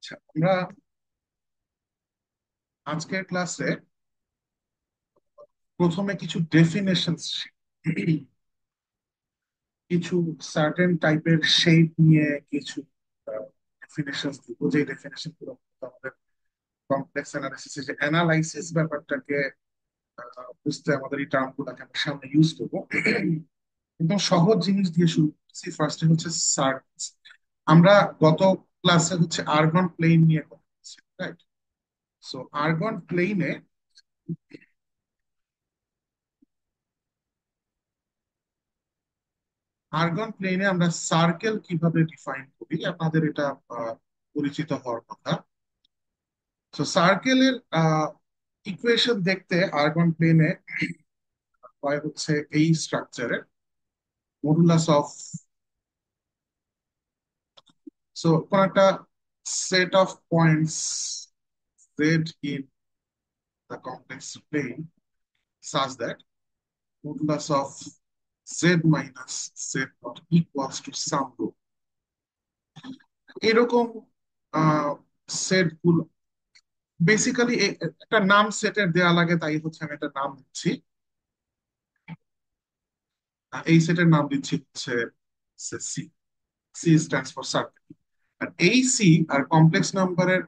আচ্ছা, আমরা আজকের ক্লাসে প্রথমে কিছু ডেফিনেশন, কিছু সার্টেন টাইপের শেপ নিয়ে কিছু ডেফিনেশন দিব, যে ডেফিনেশন গুলো আমাদের কমপ্লেক্স অ্যানালাইসিস, যে অ্যানালাইসিস ব্যাপারটাকে বুঝতে আমাদের এই টার্ম গুলাকে আমরা সামনে ইউজ করবো। একদম সহজ জিনিস দিয়ে শুরু করছি। ফার্স্টে হচ্ছে সার্কেলস। আমরা গত ক্লাসে হচ্ছে আর্গন প্লেন নিয়ে কথা বলছি, রাইট? সো আর্গন প্লেনে, আর্গন প্লেনে আমরা সার্কেল কিভাবে ডিফাইন করি, আপনাদের এটা পরিচিত হওয়ার কথা। তো সার্কেলের ইকুয়েশন দেখতে আর্গন প্লেনে হয় হচ্ছে এই স্ট্রাকচারে মডুলাস অফ, সো কোন একটা set of points Z in the complex plane such that modulus of z minus z not equals to some rho, এরকম সেট গুলো বেসিক্যালি একটা নাম সেটের দেয়া লাগে, তাই হচ্ছে আমি একটা নাম দিচ্ছি। এই সেটের নাম দিচ্ছি হচ্ছে C. C stands for circle. আর এই সি আর কমপ্লেক্স নাম্বারের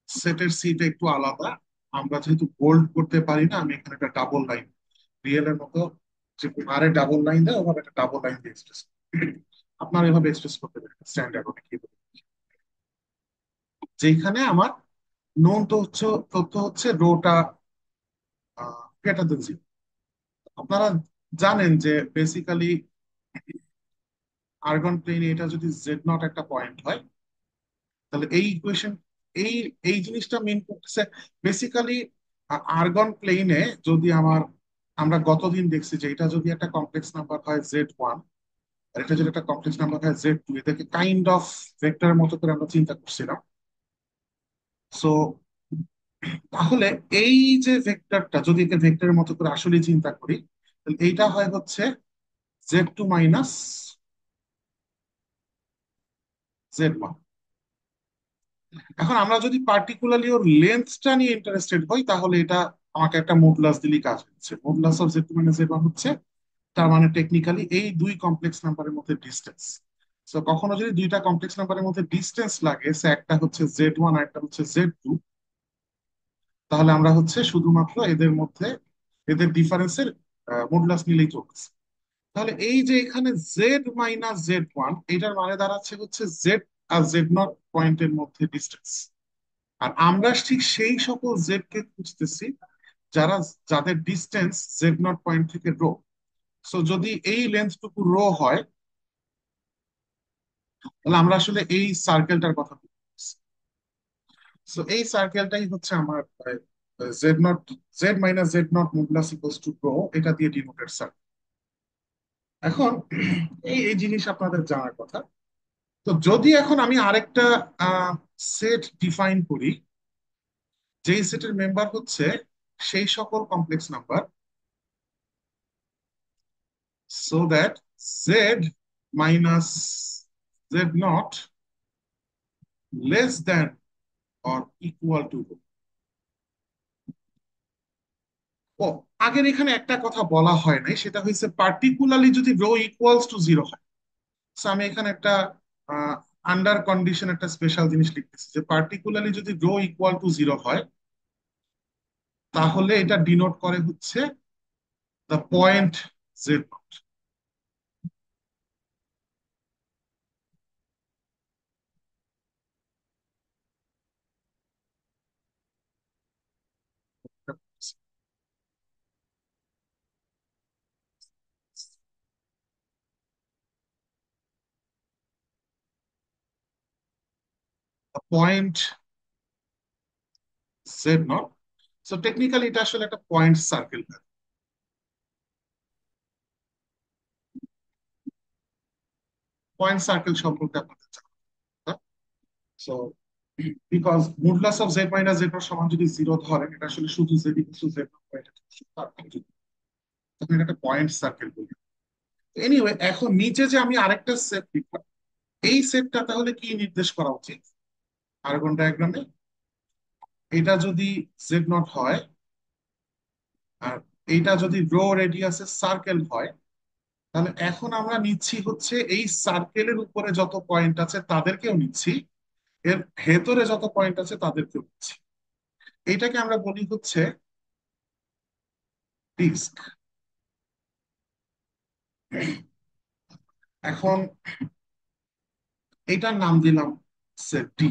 সেটের সিটা একটু আলাদা। আমরা যেহেতু বোল্ড করতে পারি না, আমি এখানে একটা ডাবল লাইন, রিয়েল এর মতো যে আর এ ডাবল লাইন দেয়, ওভাবে একটা ডাবল লাইন দিয়ে এক্সপ্রেস, আপনার এভাবে এক্সপ্রেস করতে পারেন স্ট্যান্ডার্ড অনেক। যেখানে আমার নোন তো হচ্ছে, তথ্য হচ্ছে রোটা গ্রেটার দেন জিরো। আপনারা জানেন যে বেসিক্যালি আর্গন প্লেনে এটা যদি জেড নট একটা পয়েন্ট হয়, তাহলে এই ইকুয়েশন, এই এই জিনিসটা মেন করতেছে বেসিক্যালি আর্গন প্লেনে। যদি আমরা গতদিন দেখছি যে এটা যদি একটা কমপ্লেক্স নাম্বার হয় জেড ওয়ান, আর এটা যদি একটা কমপ্লেক্স নাম্বার হয় জেড টু, এটাকে কাইন্ড অফ ভেক্টরের মতো করে আমরা চিন্তা করছিলাম। সো তাহলে এই যে ভেক্টরটা, যদি একে ভেক্টরের মতো করে আসলে চিন্তা করি, তাহলে এইটা হয় হচ্ছে Z two minus Z one. এখন আমরা যদি পার্টিকুলারলি ওর লেন্থটা নিয়ে ইন্টারেস্টেড হই, তাহলে এটা আমাকে একটা মডুলাস দিলেই কাজ হচ্ছে। Modulus of Z two minus Z one হচ্ছে, তার মানে টেকনিক্যালি এই দুই কমপ্লেক্স নাম্বারের মধ্যে ডিস্টেন্স। তো কখনো যদি দুইটা কমপ্লেক্স নাম্বারের মধ্যে ডিস্টেন্স লাগে, সে একটা হচ্ছে জেড ওয়ান আর একটা হচ্ছে জেড টু, তাহলে আমরা হচ্ছে শুধুমাত্র এদের মধ্যে এদের ডিফারেন্সের মডুলাস নিলেই চলছে। তাহলে এই যে এখানে জেড মাইনাস জেড ওয়ান, এটার মানে দাঁড়াচ্ছে হচ্ছে জেড আর জেড নট পয়েন্টের মধ্যে ডিস্টেন্স। আর আমরা ঠিক সেই সকল জেড কে খুঁজতেছি যারা, যাদের ডিস্টেন্স জেড নট পয়েন্ট থেকে রো। সো যদি এই লেন্থটুকু রো হয়, তাহলে আমরা আসলে এই সার্কেলটার কথা বলছি। সো এই সার্কেলটাই হচ্ছে আমার Z naught, Z minus Z naught modulus equals to rho, এটা দিয়ে ডিনোটেড সার্কেল। এখন এই এই জিনিস আপনাদের জানার কথা। তো যদি এখন আমি আরেকটা সেট ডিফাইন করি, যেই সেটের মেম্বার হচ্ছে সেই সকল complex number, so that z minus z not less than or equal to rho. ও, আগের এখানে একটা কথা বলা হয় নাই, সেটা হচ্ছে পার্টিকুলারলি যদি রো ইকুয়ালস টু জিরো হয়। So আমি এখানে একটা আন্ডার কন্ডিশন একটা স্পেশাল জিনিস লিখতেছি, যে পার্টিকুলারলি যদি রো ইকুয়াল টু জিরো হয়, তাহলে এটা ডিনোট করে হচ্ছে the point z nought. Point z nought. So technically এটা আসলে একটা পয়েন্ট সার্কেল। পয়েন্ট সার্কেল সম্পর্কে আপনাদের জানা। So because modulus of Z minus Z সমান যদি জিরো ধরেন, এটা আসলে শুধু জেড ইকুয়াল টু জেড, তখন এটা একটা পয়েন্ট সার্কেল বলি। এনিওয়ে, এখন নিচে যে আমি আরেকটা সেট লিখলাম, এই সেটটা তাহলে কি নির্দেশ করা উচিত? আরেকন ডায়াগ্রামে এটা যদি জেড নট হয়, আর এইটা যদি রো রেডিয়াসের সার্কেল হয়, তাহলে এখন আমরা নিচ্ছি হচ্ছে এই সার্কেলের উপরে যত পয়েন্ট আছে তাদেরকেও নিচ্ছি, এর ভেতরে যত পয়েন্ট আছে তাদেরকেও নিচ্ছি। এইটাকে আমরা বলি হচ্ছে ডিস্ক। এখন এইটার নাম দিলাম ডি।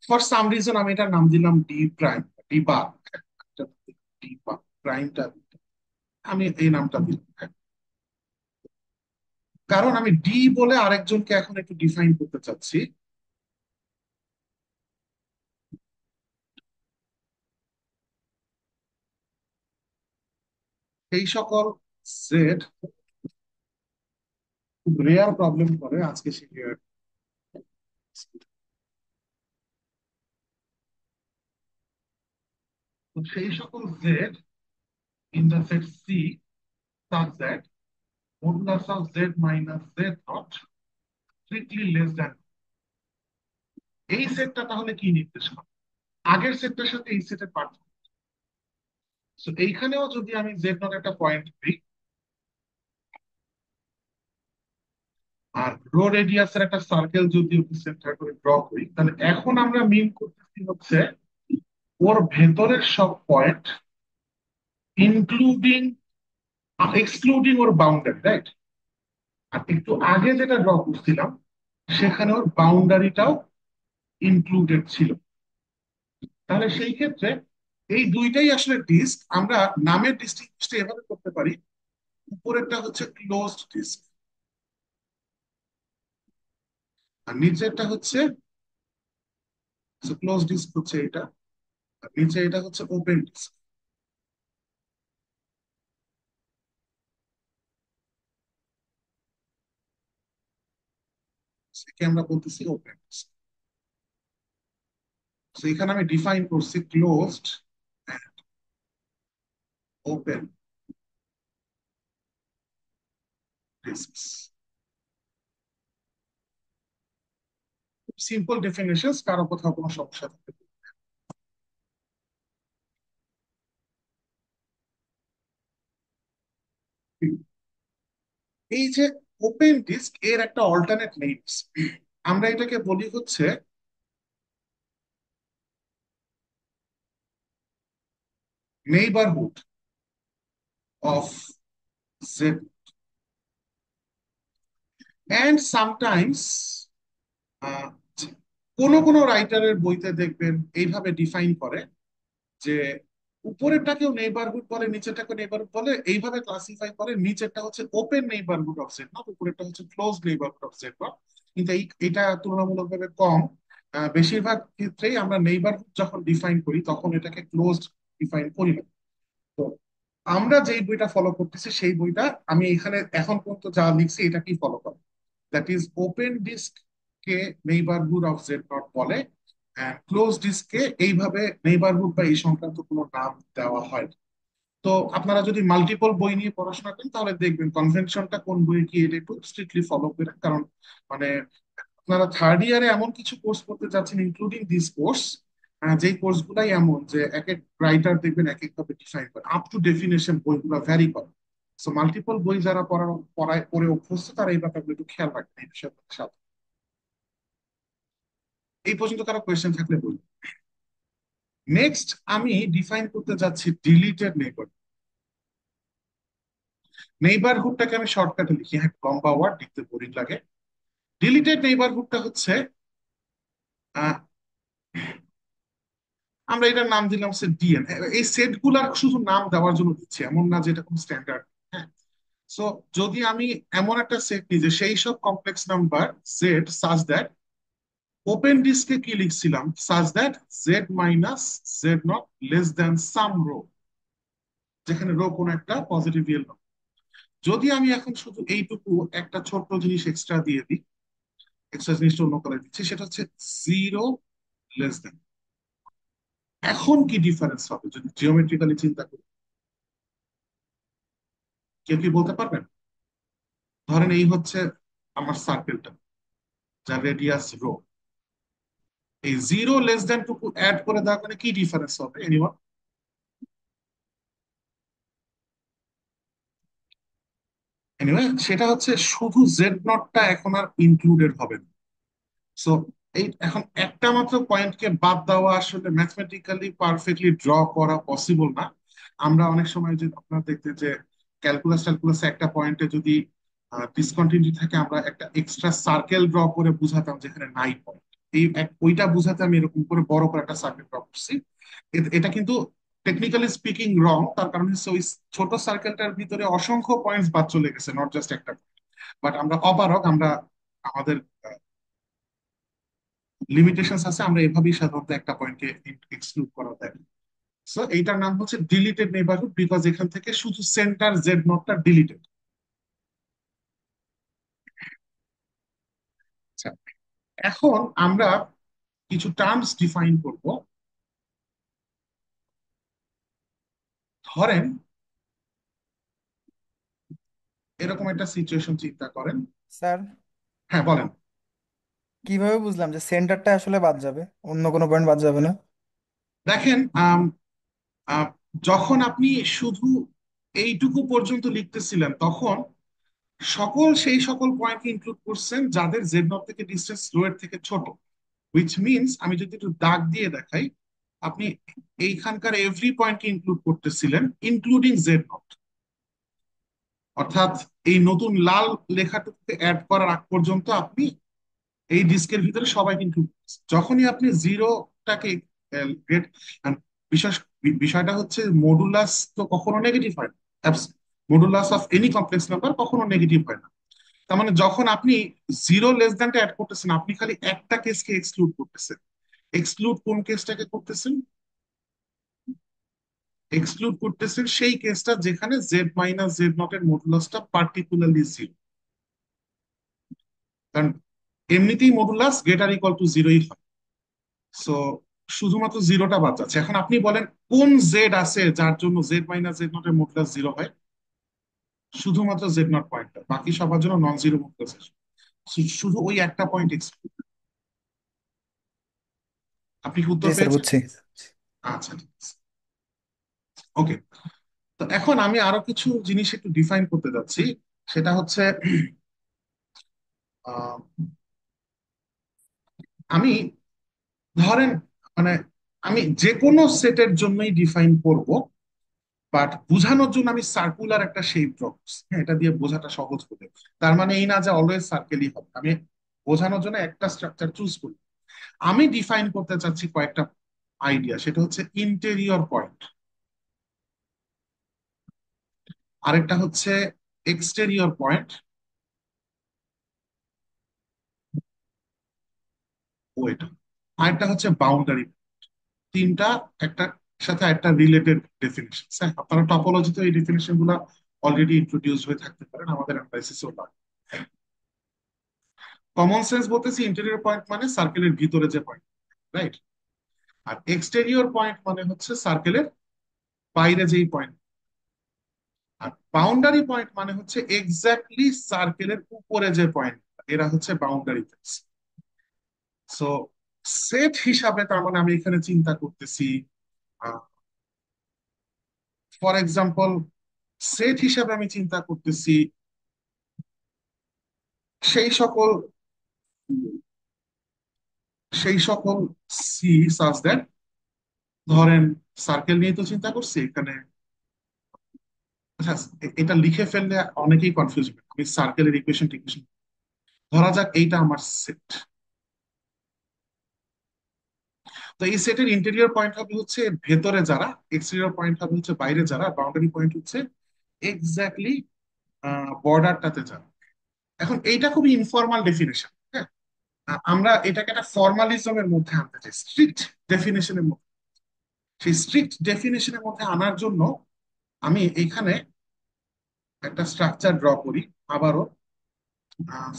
ফর সাম রিজন আমি এটার নাম দিলাম ডি প্রাইম, ডি বার। ডি বার প্রাইমটা আমি এই নামটা দিলাম, কারণ আমি ডি বলে আরেকজনকে এখন একটু ডিফাইন করতে চাচ্ছি। এই সকল জেড খুব রেয়ার প্রবলেম করে আজকে শিখে। তো সেই সকল Z in the set C such that modulus of z minus z not strictly less than, এই সেটটা তাহলে কি নির্দেশ করে? আগের সেটটার সাথে এই সেটের পার্থক্য। তো এইখানেও যদি আমি জেড নট একটা পয়েন্ট দিই, আর রো রেডিয়াসের একটা সার্কেল যদি ওকে সেন্টার করে ড্র করি, তাহলে এখন আমরা মিন করতেছি হচ্ছে ওর ভেতরের সব পয়েন্ট ইনক্লুডিং এক্সক্লুডিং ওর বাউন্ডারি, রাইট? আর একটু আগে যেটা ড্র করছিলাম সেখানে ওর বাউন্ডারিটাও ইনক্লুডেড ছিল। তাহলে সেই ক্ষেত্রে এই দুইটাই আসলে ডিস্ক। আমরা নামের ডিস্টিংগুইশটা এভাবে করতে পারি, উপরেরটা হচ্ছে ক্লোজড ডিস্ক আর নিচেরটা হচ্ছে, ক্লোজ ডিস্ক হচ্ছে এটা, আর নিচে এটা হচ্ছে ওপেন ডিস্ক। একে আমরা বলতেছি ওপেন ডিস্ক। তো এখানে আমি ডিফাইন করছি closed and open disc. Simple definition, কারো কোথাও কোনো সমস্যা থাকতে পারে। এই যে ওপেন ডিস্ক এর একটা অল্টারনেট নেমস, আমরা এটাকে বলি হচ্ছে neighbourhood of Z. And sometimes কোন কোন রাইটারের বইতে দেখবেন এইভাবে ডিফাইন করে যে উপরেরটাকেও নেইবারহুড বলে, নিচেরটাকে নেইবারহুড বলে, এইভাবে ক্লাসিফাই করে। নিচেরটা হচ্ছে open neighbourhood of Z not, উপরেরটা হচ্ছে close neighbourhood of Z not. কিন্তু এটা তুলনামূলকভাবে কম। বেশিরভাগ ক্ষেত্রেই আমরা নেইবারহুড যখন ডিফাইন করি তখন এটাকে ক্লোজড ডিফাইন করি না। তো আমরা যেই বইটা ফলো করতেছি সেই বইটা আমি এখানে এখন পর্যন্ত যা লিখছি এটাকেই ফলো করে। দ্যাট ইজ ওপেন ডিস্ক কে নেইবারহুড অফ জেড নট বলে, ক্লোজ ডিস্ককে এইভাবে নেইবারহুড বা এই সংক্রান্ত কোনো নাম দেওয়া হয় না। তো আপনারা যদি মাল্টিপল বই নিয়ে পড়াশোনা করেন তাহলে দেখবেন কনভেনশনটা কোন বইয়ে কি এটা একটু স্ট্রিক্টলি ফলো করেন। কারণ মানে আপনারা থার্ড ইয়ারে এমন কিছু কোর্স করতে যাচ্ছেন ইনক্লুডিং দিস কোর্স, যেই কোর্স গুলাই এমন যে এক এক রাইটার দেখবেন এক এক ভাবে ডিফাইন করে, আপ টু ডেফিনেশন বইগুলো ভ্যারি করে। সো মাল্টিপল বই যারা পড়ায় পড়ে অভ্যস্ত তারা এই ব্যাপারগুলো একটু খেয়াল রাখবেন এই বিষয়ে আপনাদের সাথে। এই পর্যন্ত কারো কোয়েশ্চেন থাকলে বলুন। নেক্সট আমি ডিফাইন করতে যাচ্ছি ডিলিটেড নেইবার। নেইবারহুডটাকে আমি শর্টকাটে লিখি, হ্যাঁ লম্বা ওয়ার্ড লিখতে বোরিং লাগে। ডিলিটেড নেইবারহুডটা হচ্ছে আহ, আমরা এটার নাম দিলাম হচ্ছে ডিএন। এই সেট গুলার শুধু নাম দেওয়ার জন্য দিচ্ছি, এমন না যে এটা কোনো স্ট্যান্ডার্ড। হ্যাঁ, সো যদি আমি এমন একটা সেট নিই যে সেই সব complex number Z such that, open ডিস্কে কি লিখছিলাম, such that Z minus Z naught less than some rho, যেখানে রো কোনো একটা পজিটিভ রিয়েল নম্বর। যদি আমি এখন শুধু এইটুকু একটা ছোট্ট জিনিস এক্সট্রা দিয়ে দিই, এক্সট্রা জিনিসটা অন্য করে দিচ্ছি, সেটা হচ্ছে জিরো লেস দ্যান। এখন কি ডিফারেন্স হবে যদি জিওমেট্রিক্যালি চিন্তা করি? কেউ কি বলতে পারবেন? ধরেন এই হচ্ছে আমার সার্কেলটা, যার রেডিয়াস রো, এই জিরো লেস দেন টুকু অ্যাড করে দেওয়ার মানে কি ডিফারেন্স হবে এনিওয়ান? এনিওয়ে সেটা হচ্ছে শুধু জেড নটটা এখন আর ইনক্লুডেড হবে না। সো এই এখন একটা মাত্র পয়েন্টকে বাদ দেওয়া আসলে ম্যাথমেটিক্যালি পারফেক্টলি ড্র করা পসিবল না। আমরা অনেক সময় যে আপনারা দেখতে যে ক্যালকুলাস ট্যালকুলাসে একটা পয়েন্টে যদি ডিসকন্টিনিউটি থাকে আমরা একটা এক্সট্রা সার্কেল ড্র করে বুঝাতাম যেখানে নাই পয়েন্ট। ওইটা বুঝাতে আমি এরকম করে বড় করে একটা সার্কেল ড্র করছি। এটা কিন্তু টেকনিক্যালি স্পিকিং রং, তার কারণ হচ্ছে ওই ছোট সার্কেলটার ভিতরে অসংখ্য পয়েন্টস বাদ চলে গেছে, নট জাস্ট একটা। বাট আমরা অপারক, আমরা আমাদের লিমিটেশনস আছে, আমরা এভাবেই সাধারণত একটা পয়েন্টকে এক্সক্লুড করা দেয়। সো এইটার নাম হচ্ছে ডিলিটেড নেইবারহুড, বিকজ এখান থেকে শুধু সেন্টার জেড নটটা ডিলিটেড। আচ্ছা, এখন আমরা কিছু টার্মস ডিফাইন করব। ধরেন এরকম একটা সিচুয়েশন চিন্তা করেন। স্যার, হ্যাঁ বলেন। কিভাবে বুঝলাম যে সেন্টারটা আসলে বাদ যাবে, অন্য কোনো পয়েন্ট বাদ যাবে না? দেখেন আহ, যখন আপনি শুধু এইটুকু পর্যন্ত লিখতেছিলেন তখন সেই সকল পয়েন্টকে ইনক্লুড করছেন যাদের জেড নট থেকে ডিস্টেন্স রো এর থেকে ছোট। হুইচ মিনস আমি যদি একটু দাগ দিয়ে দেখাই, আপনি এইখানকার এভরি পয়েন্টকে ইনক্লুড করতেছিলেন ইনক্লুডিং জেড নট। অর্থাৎ এই নতুন লাল লেখাটুকুকে অ্যাড করার আগ পর্যন্ত আপনি এই ডিস্কের ভিতরে সবাই ইনক্লুড করছেন। যখনই আপনি জিরোটাকে গ্রেড, বিশেষ বিষয়টা হচ্ছে মডুলাস তো কখনো নেগেটিভ হয় না। Modulus of any complex number কখনো নেগেটিভ হয় না। তার মানে যখন আপনি জিরো লেস দ্যানটা অ্যাড করতেছেন আপনি খালি একটা কেসকে এক্সক্লুড করতেছেন। এক্সক্লুড কোন কেসটাকে করতেছেন? এক্সক্লুড করতেছেন সেই কেসটা যেখানে জেড মাইনাস জেড নট এর মডুলাসটা পার্টিকুলারলি জিরো। কারণ এমনিতেই মডুলাস গ্রেটার ইকুয়াল টু জিরোই হয়। সো শুধুমাত্র জিরোটা বাদ যাচ্ছে। এখন আপনি বলেন কোন জেড আছে যার জন্য জেড মাইনাস জেড নট এর মডুলাস জিরো হয়? শুধুমাত্র জেড নট পয়েন্টটা, বাকি সবার জন্য নন জিরো মডুলাস আসে। শুধু ওই একটা পয়েন্ট এক্সক্লুড। আপনি কি জি উত্তর স্যার, পেয়েছেন? বুঝছি। আচ্ছা ঠিক আছে। ওকে, তো এখন আমি আরো কিছু জিনিস একটু ডিফাইন করতে যাচ্ছি। সেটা হচ্ছে আহ, আমি ধরেন মানে আমি যে কোনো সেটের জন্যই ডিফাইন করব, বাট বোঝানোর জন্য আমি সার্কুলার একটা শেপ ড্র করছি। হ্যাঁ, এটা দিয়ে বোঝাটা সহজ হবে। তার মানে এই না যে অলওয়েজ সার্কেলই হবে। আমি বোঝানোর জন্য একটা স্ট্রাকচার চুজ করি। আমি ডিফাইন করতে চাচ্ছি কয়েকটা আইডিয়া, সেটা হচ্ছে ইন্টেরিয়র পয়েন্ট, আরেকটা হচ্ছে এক্সটেরিয়র পয়েন্ট, ও এটা, আরেকটা হচ্ছে বাউন্ডারি। তিনটা একটা সাথে একটা রিলেটেড ডেফিনেশন। আপনারা টপোলজিতে এই ডেফিনেশন গুলা অলরেডি ইন্ট্রোডিউস হয়ে থাকতে পারেন, আমাদের অ্যানালাইসিসও লাগে। কমন সেন্স বলতেছি ইন্টেরিয়র পয়েন্ট মানে সার্কেলের ভিতরে যে পয়েন্ট, রাইট? আর এক্সটেরিয়র পয়েন্ট মানে হচ্ছে সার্কেলের বাইরে যেই পয়েন্ট। আর বাউন্ডারি পয়েন্ট মানে হচ্ছে এক্স্যাক্টলি সার্কেলের উপরে যে পয়েন্ট, এরা হচ্ছে বাউন্ডারি পয়েন্টস। সো সেট হিসাবে তার মানে আমি এখানে চিন্তা করতেছি, ফর এক্সাম্পল সেট হিসাবে আমি চিন্তা করতেছি সেই সকল সেই সকল সি সাজ দ্যাট, ধরেন সার্কেল নিয়ে তো চিন্তা করছি এখানে। আচ্ছা, এটা লিখে ফেললে অনেকেই কনফিউজ হবে। আমি সার্কেলের ইকুয়েশন টিকুয়েশন, ধরা যাক এইটা আমার সেট। তো এই সেটের ইন্টেরিয়র পয়েন্ট হবে হচ্ছে ভেতরে যারা, এক্সটেরিয়র পয়েন্ট হবে হচ্ছে বাইরে যারা, বাউন্ডারি পয়েন্ট হচ্ছে এক্স্যাক্টলি বর্ডারটাতে যারা। এখন এইটা খুবই ইনফর্মাল ডেফিনেশন। হ্যাঁ, আমরা এটাকে একটা ফর্মালিজমের মধ্যে আনতে চাই, স্ট্রিক্ট ডেফিনেশনের মধ্যে। সেই স্ট্রিক্ট ডেফিনেশনের মধ্যে আনার জন্য আমি এইখানে একটা স্ট্রাকচার ড্র করি। আবারও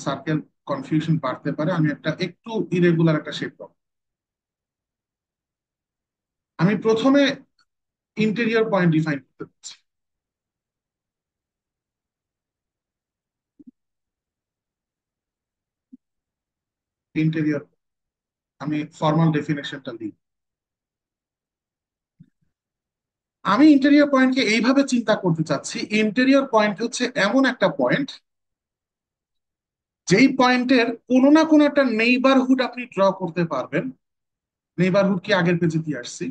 সার্কেল কনফিউশন বাড়তে পারে, আমি একটা একটু ইরেগুলার একটা শেপ ড্র। আমি প্রথমে ইন্টেরিয়র পয়েন্ট ডিফাইন করতে পারছি। ইন্টেরিয়র, আমি ফর্মাল ডেফিনেশনটা দিই। আমি ইন্টেরিয়র পয়েন্টকে এইভাবে চিন্তা করতে চাচ্ছি, ইন্টেরিয়র পয়েন্ট হচ্ছে এমন একটা পয়েন্ট যেই পয়েন্টের কোনো না কোনো একটা নেইবারহুড আপনি ড্র করতে পারবেন। নেইবারহুড কি আগের পেজে দিয়ে আসছি,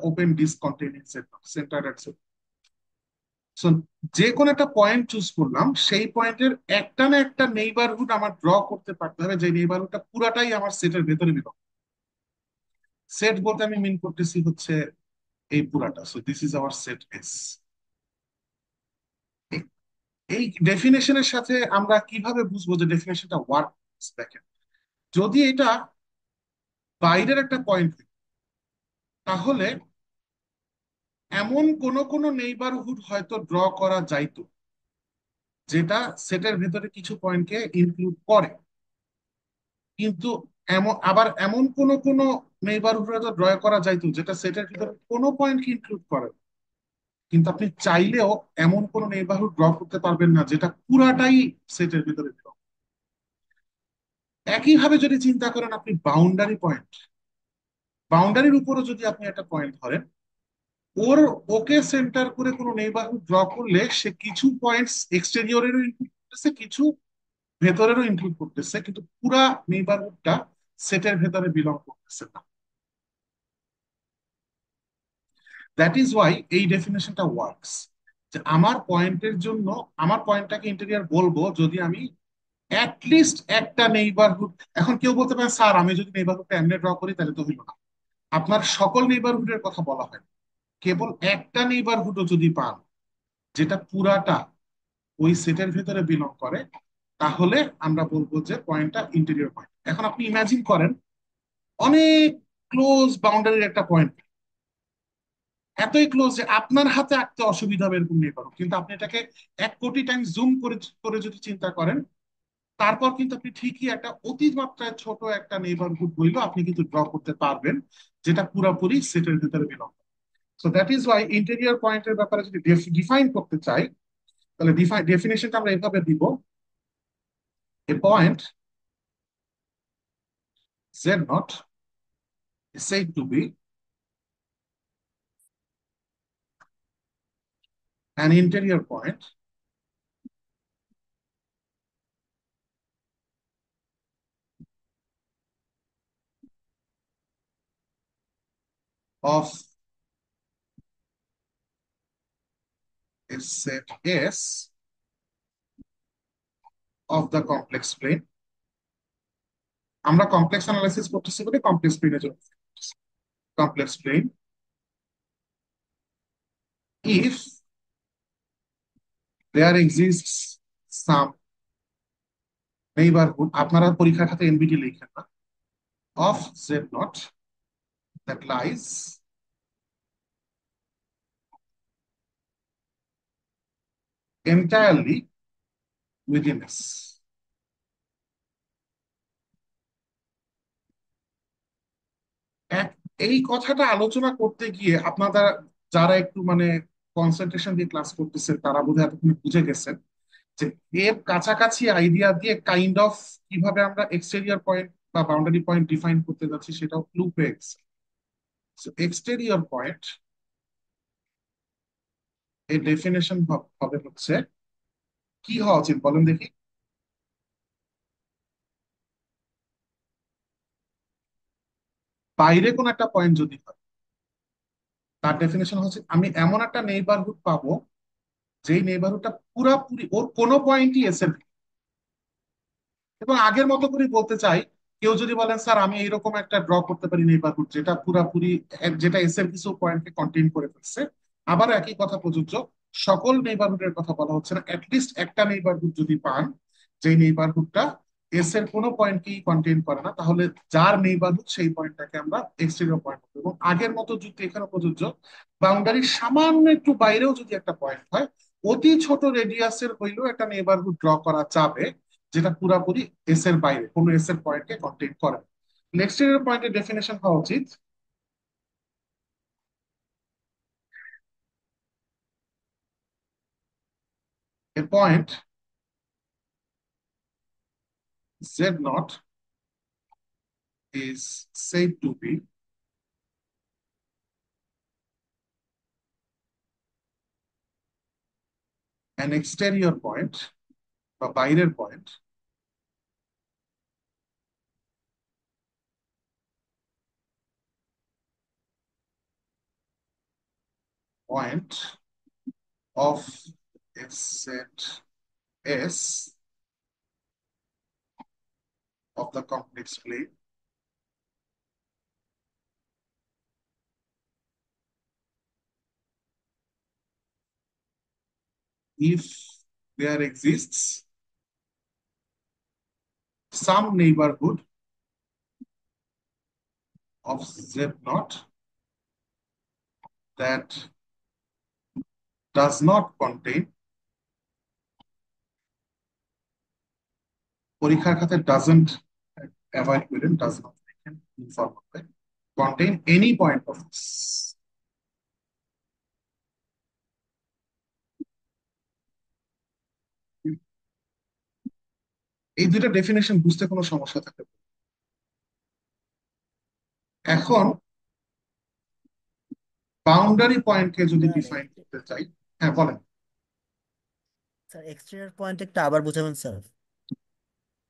open disc containing centre. So যে কোনো একটা পয়েন্ট চুজ করলাম, সেই পয়েন্টের একটা না একটা নেইবারহুড আমার ড্র করতে পারতে হবে, যে নেইবারহুডটা পুরাটাই আমার সেটের ভেতরে বিলং। সেট বলতে আমি মিন করতেছি হচ্ছে এই পুরাটা। So this is our set S. এই ডেফিনেশনের সাথে আমরা কিভাবে বুঝবো যে ডেফিনেশনটা ওয়ার্ক? দেখেন, যদি এটা বাইরের একটা পয়েন্ট, তাহলে এমন কোন কোন নেইবারহুড হয়তো ড্র করা যাইতো যেটা সেটের ভেতরে কিছু পয়েন্টকে ইনক্লুড করে। কিন্তু এমন আবার এমন কোন কোন নেইবারহুড হয়তো ড্র করা যাইতো যেটা সেটের ভিতরে কোনো পয়েন্টকে ইনক্লুড করে না। কিন্তু আপনি চাইলেও এমন কোন নেইবারহুড ড্র করতে পারবেন না যেটা পুরাটাই সেটের ভিতরে belong। একইভাবে যদি চিন্তা করেন আপনি বাউন্ডারি পয়েন্ট, বাউন্ডারির উপরও যদি আপনি একটা পয়েন্ট ধরেন, ওর ওকে সেন্টার করে কোনো নেইবারহুড ড্র করলে সে কিছু পয়েন্টস এক্সটেরিয়রেরও ইনক্লুড করতেছে, কিছু ভেতরেরও ইনক্লুড করতেছে, কিন্তু পুরা নেইবারহুডটা সেটের ভেতরে বিলং করতেছে না। দ্যাট ইজ ওয়াই এই ডেফিনেশনটা ওয়ার্কস, যে আমার পয়েন্টের জন্য আমার পয়েন্টটাকে ইন্টেরিয়র বলবো যদি আমি অ্যাটলিস্ট একটা নেইবারহুড। এখন কেউ বলতে পারে, স্যার আমি যদি নেইবারহুডটা এমনি ড্র করি তাহলে তো হইল না। আপনার সকল নেইবারহুডের কথা বলা হয়, কেবল একটা নেইবারহুডও যদি পান যেটা পুরাটা ওই সেটের ভেতরে বিলং করে, তাহলে আমরা বলবো যে পয়েন্টটা ইন্টেরিয়র পয়েন্ট। এখন আপনি ইমাজিন করেন অনেক ক্লোজ বাউন্ডারির একটা পয়েন্ট, এতই ক্লোজ যে আপনার হাতে আঁকতে অসুবিধা হবে এরকম নেইবারহুড, কিন্তু আপনি এটাকে 1 কোটি টাইম জুম করে করে যদি চিন্তা করেন, তারপর কিন্তু আপনি ঠিকই একটা অতিমাত্রায় ছোট একটা নেইবারহুড হইলো আপনি কিন্তু ড্র করতে পারবেন, যেটা পুরোপুরি সেটের ভিতরে belong. So that is Y interior পয়েন্টের ব্যাপারে যদি ডিফাইন করতে চাই, তাহলে ডেফিনেশনটা আমরা এভাবে দিব: এ point z not is said to be an interior point of a set S of the complex plane। আমরা কমপ্লেক্স অ্যানালাইসিস করতেছি বলে কমপ্লেক্স প্লেনের জন্য, complex plane if there exists some neighborhood, আপনারা পরীক্ষার খাতে এনবিটি লিখেন না, of z not that lies entirely within S। এক এই কথাটা আলোচনা করতে গিয়ে আপনারা যারা একটু মানে কনসেন্ট্রেশন দিয়ে ক্লাস করতেছেন তারা বোধহয় এতক্ষণ বুঝে গেছেন যে এর কাছাকাছি আইডিয়া দিয়ে কাইন্ড অফ কিভাবে আমরা এক্সটেরিয়র পয়েন্ট বা বাউন্ডারি পয়েন্ট ডিফাইন করতে যাচ্ছি সেটাও ক্লু পেয়ে গেছে। এক্সটেরিয়র পয়েন্ট এর ডেফিনেশন হবে হচ্ছে, কি হওয়া উচিত বলেন দেখি? বাইরে কোন একটা পয়েন্ট যদি হয়, তার ডেফিনেশন হচ্ছে আমি এমন একটা নেইবারহুড পাবো যেই নেইবারহুডটা পুরাপুরি ওর কোনো পয়েন্টই এস এর। এবং আগের মতো করে বলতে চাই, কেউ যদি বলেন স্যার আমি এইরকম একটা ড্র করতে পারি নেইবারহুড যেটা পুরাপুরি যেটা এস এর কিছু পয়েন্টকে কন্টেইন করে ফেলছে, আবার একই কথা প্রযোজ্য। সকল নেইবারহুডের কথা বলা হচ্ছে না, অ্যাটলিস্ট একটা নেইবারহুড যদি পান যেই নেইবারহুডটা এস এর কোনো পয়েন্টকেই কন্টেইন করে না, তাহলে যার নেইবারহুড সেই পয়েন্টটাকে আমরা এক্সটেরিয়র পয়েন্ট বলবো। এবং আগের মতো যুক্তি এখানে প্রযোজ্য, বাউন্ডারির সামান্য একটু বাইরেও যদি একটা পয়েন্ট হয়, অতি ছোট রেডিয়াসের হইলেও একটা নেইবারহুড ড্র করা যাবে যেটা পুরাপুরি এস এর বাইরে কোনো এস এর পয়েন্টকে কন্টেইন করে। নেক্সট এর পয়েন্টের ডেফিনেশন হওয়া উচিত: a point z not is said to be an exterior point বা বাইরের point point of a set S of the complex plane if there exists some neighborhood of Z naught that does not contain, পরীক্ষার খাতে doesn't avoid করেন, does not inform হবে, contain any point of this. এই দুটো definition বুঝতে কোনো সমস্যা থাকতে পারে। এখন বাউন্ডারি পয়েন্টকে যদি স্যার ডিফাইন করতে চাই, হ্যাঁ বলেন। স্যার এক্সটেরিয়র পয়েন্ট একটা আবার বুঝাবেন স্যার?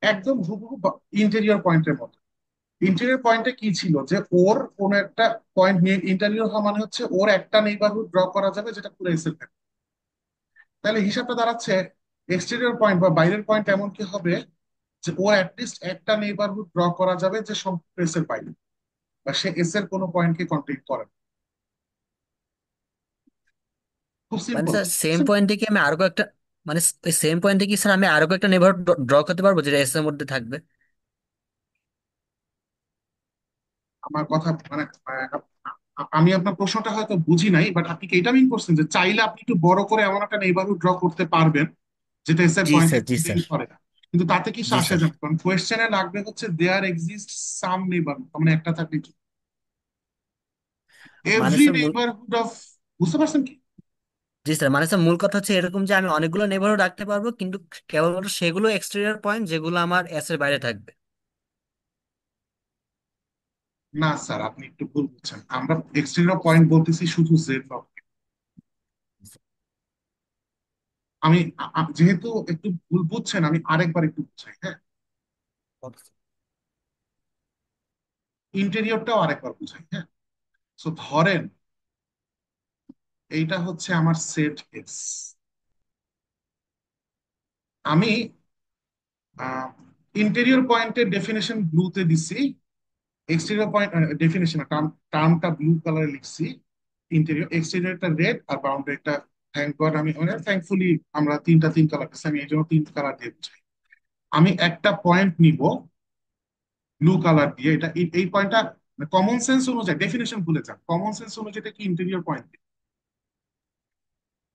একদম হুবহু ইন্টেরিয়র পয়েন্টের মতো। ইন্টেরিয়র পয়েন্টে কি ছিল যে ওর কোন একটা পয়েন্ট নিয়ে ইন্টেরিয়র হওয়া মানে হচ্ছে ওর একটা নেইবারহুড ড্র করা যাবে যেটা পুরো এসের থাকে। তাহলে হিসাবটা দাঁড়াচ্ছে এক্সটেরিয়র পয়েন্ট বা বাইরের পয়েন্ট এমন কি হবে যে ওর অ্যাটলিস্ট একটা নেইবারহুড ড্র করা যাবে যে সম্পূর্ণ এস এর বাইরে, বা সে এস এর কোনো পয়েন্টকে কন্টেইন করে না। খুব মানে সিম্পল। স্যার সেম পয়েন্টে কি আমি আরো একটা, মানে ওই সেম পয়েন্টে কি স্যার আমি আরো একটা নেইবারহুড ড্র করতে পারবো যেটা এস এর মধ্যে থাকবে? আমার কথা মানে আমি আপনার প্রশ্নটা হয়তো বুঝি নাই, বাট আপনি কি এটা মিন করছেন যে চাইলে আপনি একটু বড় করে এমন একটা নেইবারহুড ড্র করতে পারবেন যেটা এস এর জি পয়েন্টকে স্যার, জি কন্টেইন স্যার, করে না, কিন্তু তাতে কি জি আসে স্যার। যাবে? কারণ কোয়েশ্চেনে লাগবে হচ্ছে দেয়ার এক্সিস্ট সাম নেইবারহুড, মানে একটা থাকলে মানে এভরি স্যার মূল, নেইবারহুড অফ, বুঝতে পারছেন কি? জি স্যার, মানে স্যার মূল কথা হচ্ছে এরকম যে আমি অনেকগুলো নেইবারহুড রাখতে পারবো, কিন্তু কেবলমাত্র সেগুলো এক্সটেরিয়র পয়েন্ট যেগুলো আমার এস এর বাইরে থাকবে। না স্যার, আপনি একটু ভুল বুঝছেন। আমরা এক্সটেরিয়র পয়েন্ট বলতেছি শুধু জেড নট। আমি যেহেতু একটু ভুল বুঝছেন, আমি আরেকবার একটু বুঝাই, হ্যাঁ। Okay sir. ইন্টেরিয়রটাও আরেকবার বুঝাই, হ্যাঁ। সো ধরেন এইটা হচ্ছে আমার সেট এস। আমি ইন্টেরিয়র পয়েন্টের ডেফিনেশন ব্লুতে দিছি, এক্সটেরিয়র পয়েন্ট ডেফিনেশন টার্মটা ব্লু কালারে লিখছি, ইন্টেরিয়র এক্সটেরিয়রটা রেড আর বাউন্ডারিটা, থ্যাংক গড আমি মানে থ্যাঙ্কফুলি আমরা তিন কালার দিচ্ছি, আমি এই জন্য তিন কালার দিয়ে বুঝাই। আমি একটা পয়েন্ট নিব ব্লু কালার দিয়ে, এটা এই পয়েন্টটা কমন সেন্স অনুযায়ী, ডেফিনেশন ভুলে যান, কমন সেন্স অনুযায়ী এটা কি ইন্টেরিয়র পয়েন্ট।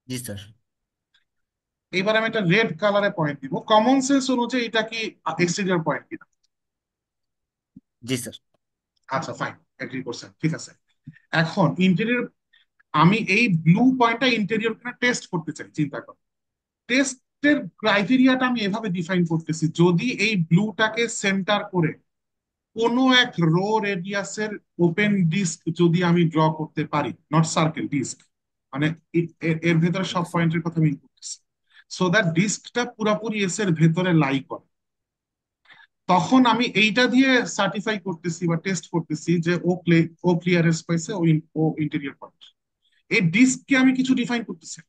জি স্যার, এবার আমি একটা রেড কালারে পয়েন্ট দিব, কমন সেন্স অনুযায়ী এটা কি এক্সটেরিয়র পয়েন্ট কিনা। জি স্যার, আচ্ছা ফাইন, এগ্রি করছেন, ঠিক আছে। এখন ইন্টেরিয়র, আমি এই ব্লু পয়েন্টটা ইন্টেরিয়র কিনা টেস্ট করতে চাই, চিন্তা করো। টেস্টের ক্রাইটেরিয়াটা আমি এভাবে ডিফাইন করতেছি, যদি এই ব্লুটাকে সেন্টার করে কোনো এক রো রেডিয়াসের ওপেন ডিস্ক যদি আমি ড্র করতে পারি, নট সার্কেল, ডিস্ক, মানে এর ভেতরে সব ওকে স্যার, পয়েন্টের কথা আমি করতেছি, সো দ্যাট ডিস্কটা পুরাপুরি এস এর ভেতরে লাই করে, তখন আমি এইটা দিয়ে সার্টিফাই করতেছি বা টেস্ট করতেছি যে ও ক্লিয়ারেন্স পাইছে, ও ইন্টেরিয়র পয়েন্ট। এই ডিস্ককে আমি কিছু ডিফাইন করতেছি না।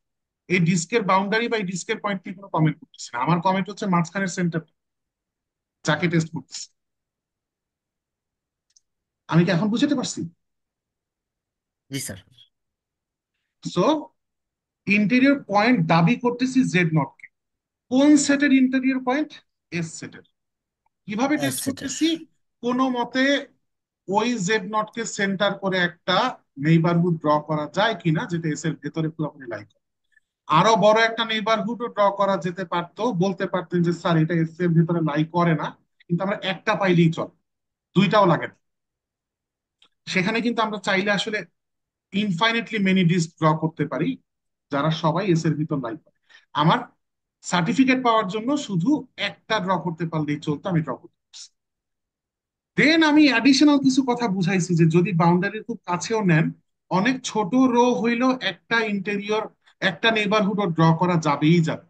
এই ডিস্কের বাউন্ডারি বা এই ডিস্কের পয়েন্ট নিয়ে কোনো কমেন্ট করতেছি না, আমার কমেন্ট হচ্ছে মাঝখানের সেন্টার যাকে টেস্ট করতেছি। আমি কি এখন বুঝতে পারছি? জি স্যার, সো ইন্টেরিয়র পয়েন্ট দাবি করতেছি জেড নট কে। কোন সেটের ইন্টেরিয়র পয়েন্ট? এস সেটের। কিভাবে এস টেস্ট সেটার। করতেছি? কোনো মতে ওই জেড নট কে সেন্টার করে একটা নেইবারহুড ড্র করা যায় কিনা যেটা এস এর ভেতরে পুরোপুরি লাই করে। আরো বড় একটা নেইবারহুড ড্র করা যেতে পারতো, বলতে পারতেন যে স্যার এটা এস এর ভেতরে লাই করে না, কিন্তু আমরা একটা পাইলেই চলে, দুইটাও লাগে না। সেখানে কিন্তু আমরা চাইলে আসলে ইনফাইনেটলি মেনি ডিস্ক ড্র করতে পারি যারা সবাই এস এর ভিতর লাই করে। আমার সার্টিফিকেট পাওয়ার জন্য শুধু একটা ড্র করতে পারলেই চলতো, আমি ড্র করতে পারছি। দেন আমি অ্যাডিশনাল কিছু কথা বুঝাইছি যে যদি বাউন্ডারির খুব কাছেও নেন, অনেক ছোট রো হইলেও একটা ইন্টেরিয়র, একটা নেইবারহুড ড্র করা যাবেই যাবে।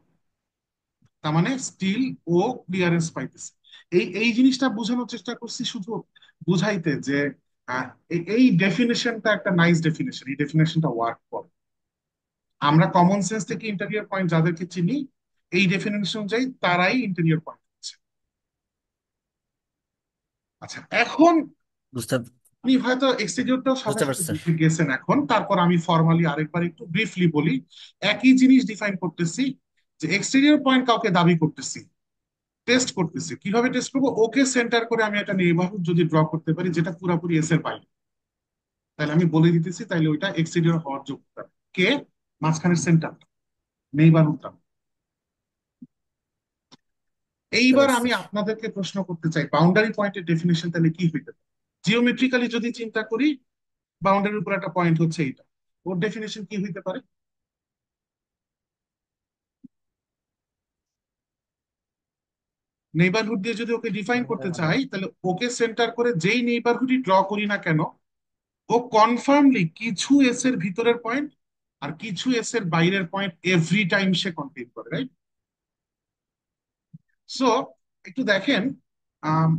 তার মানে স্টিল ও ক্লিয়ারেন্স পাইতেছে। এই জিনিসটা বোঝানোর চেষ্টা করছি, শুধু বুঝাইতে যে এই ডেফিনেশনটা একটা নাইস ডেফিনেশন, এই ডেফিনেশনটা ওয়ার্ক করে। আমরা কমন সেন্স থেকে ইন্টেরিয়র পয়েন্ট যাদেরকে চিনি, এই ডেফিনেশন অনুযায়ী তারাই ইন্টেরিয়র পয়েন্ট হচ্ছে। আচ্ছা, এখন বুঝতে আপনি হয়তো এক্সটেরিয়রটাও সাথে বুঝতে সাথে পারছি স্যার। বুঝে গেছেন। এখন তারপর আমি ফর্মালি আরেকবার একটু ব্রিফলি বলি। একই জিনিস ডিফাইন করতেছি, যে এক্সটেরিয়র পয়েন্ট কাউকে দাবি করতেছি, টেস্ট করতেছি। কিভাবে টেস্ট করবো? ওকে সেন্টার করে আমি একটা নেইবারহুড যদি ড্র করতে পারি যেটা পুরোপুরি এস এর বাইরে, তাহলে আমি বলে দিতেছি তাইলে ওইটা এক্সটেরিয়র হওয়ার যোগ্যতা। কে? মাঝখানের সেন্টার, নেইবারহুডটা। বুঝতে এইবার পারছি আমি স্যার। আপনাদেরকে প্রশ্ন করতে চাই, বাউন্ডারি পয়েন্টের ডেফিনেশন তাহলে কি হইতে পারে? জিওমেট্রিক্যালি যদি চিন্তা করি, বাউন্ডারির উপর একটা পয়েন্ট হচ্ছে এইটা, ওর ডেফিনেশন কি হইতে পারে? নেইবারহুড দিয়ে যদি ওকে ডিফাইন করতে চাই, তাহলে ওকে সেন্টার করে যেই নেইবারহুডই ড্র করি না কেন, ও কনফার্মলি কিছু এস এর ভিতরের পয়েন্ট আর কিছু এস এর বাইরের পয়েন্ট এভরি টাইম সে কন্টেইন করে, রাইট? সো একটু দেখেন, আম,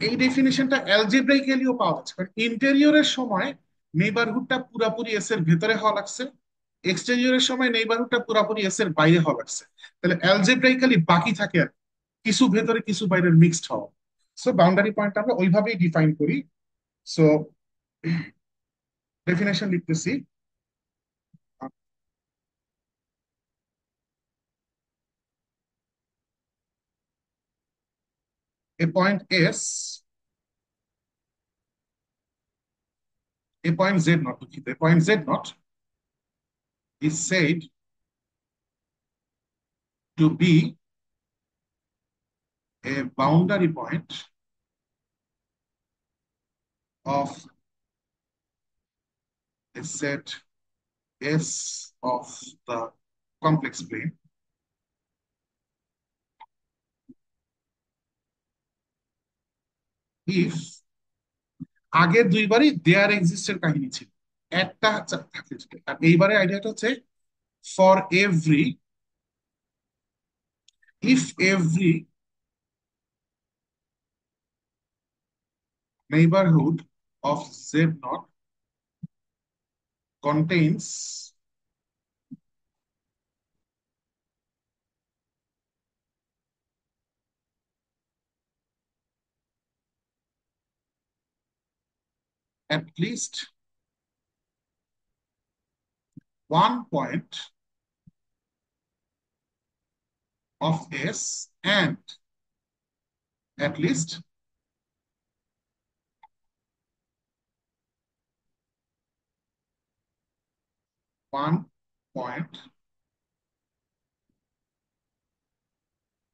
এই ডেফিনেশনটা অ্যালজেব্রাইক্যালিও পাওয়া যাচ্ছে, কারণ ইন্টেরিয়রের সময় নেইবারহুডটা পুরাপুরি এস এর ভেতরে হওয়া লাগছে, এক্সটেরিয়রের সময় নেইবারহুডটা পুরাপুরি এস এর বাইরে হওয়া লাগছে। তাহলে অ্যালজেব্রাইক্যালি বাকি থাকে আর কিছু ভেতরে কিছু বাইরের মিক্সড হওয়া। সো বাউন্ডারি পয়েন্ট আমরা ওইভাবেই ডিফাইন করি। সো ডেফিনেশন লিখতেছি। A point S, a point Z not, দুঃখিত, a point Z not is said to be a boundary point of a set S of the complex plane if আগের দুইবারই দেয়ার এক্সিস্টের কাহিনী ছিল, একটা থাকে। আর এইবারে আইডিয়াটা হচ্ছে for every, if every neighborhood of Z naught contains at least one point of S and at least one point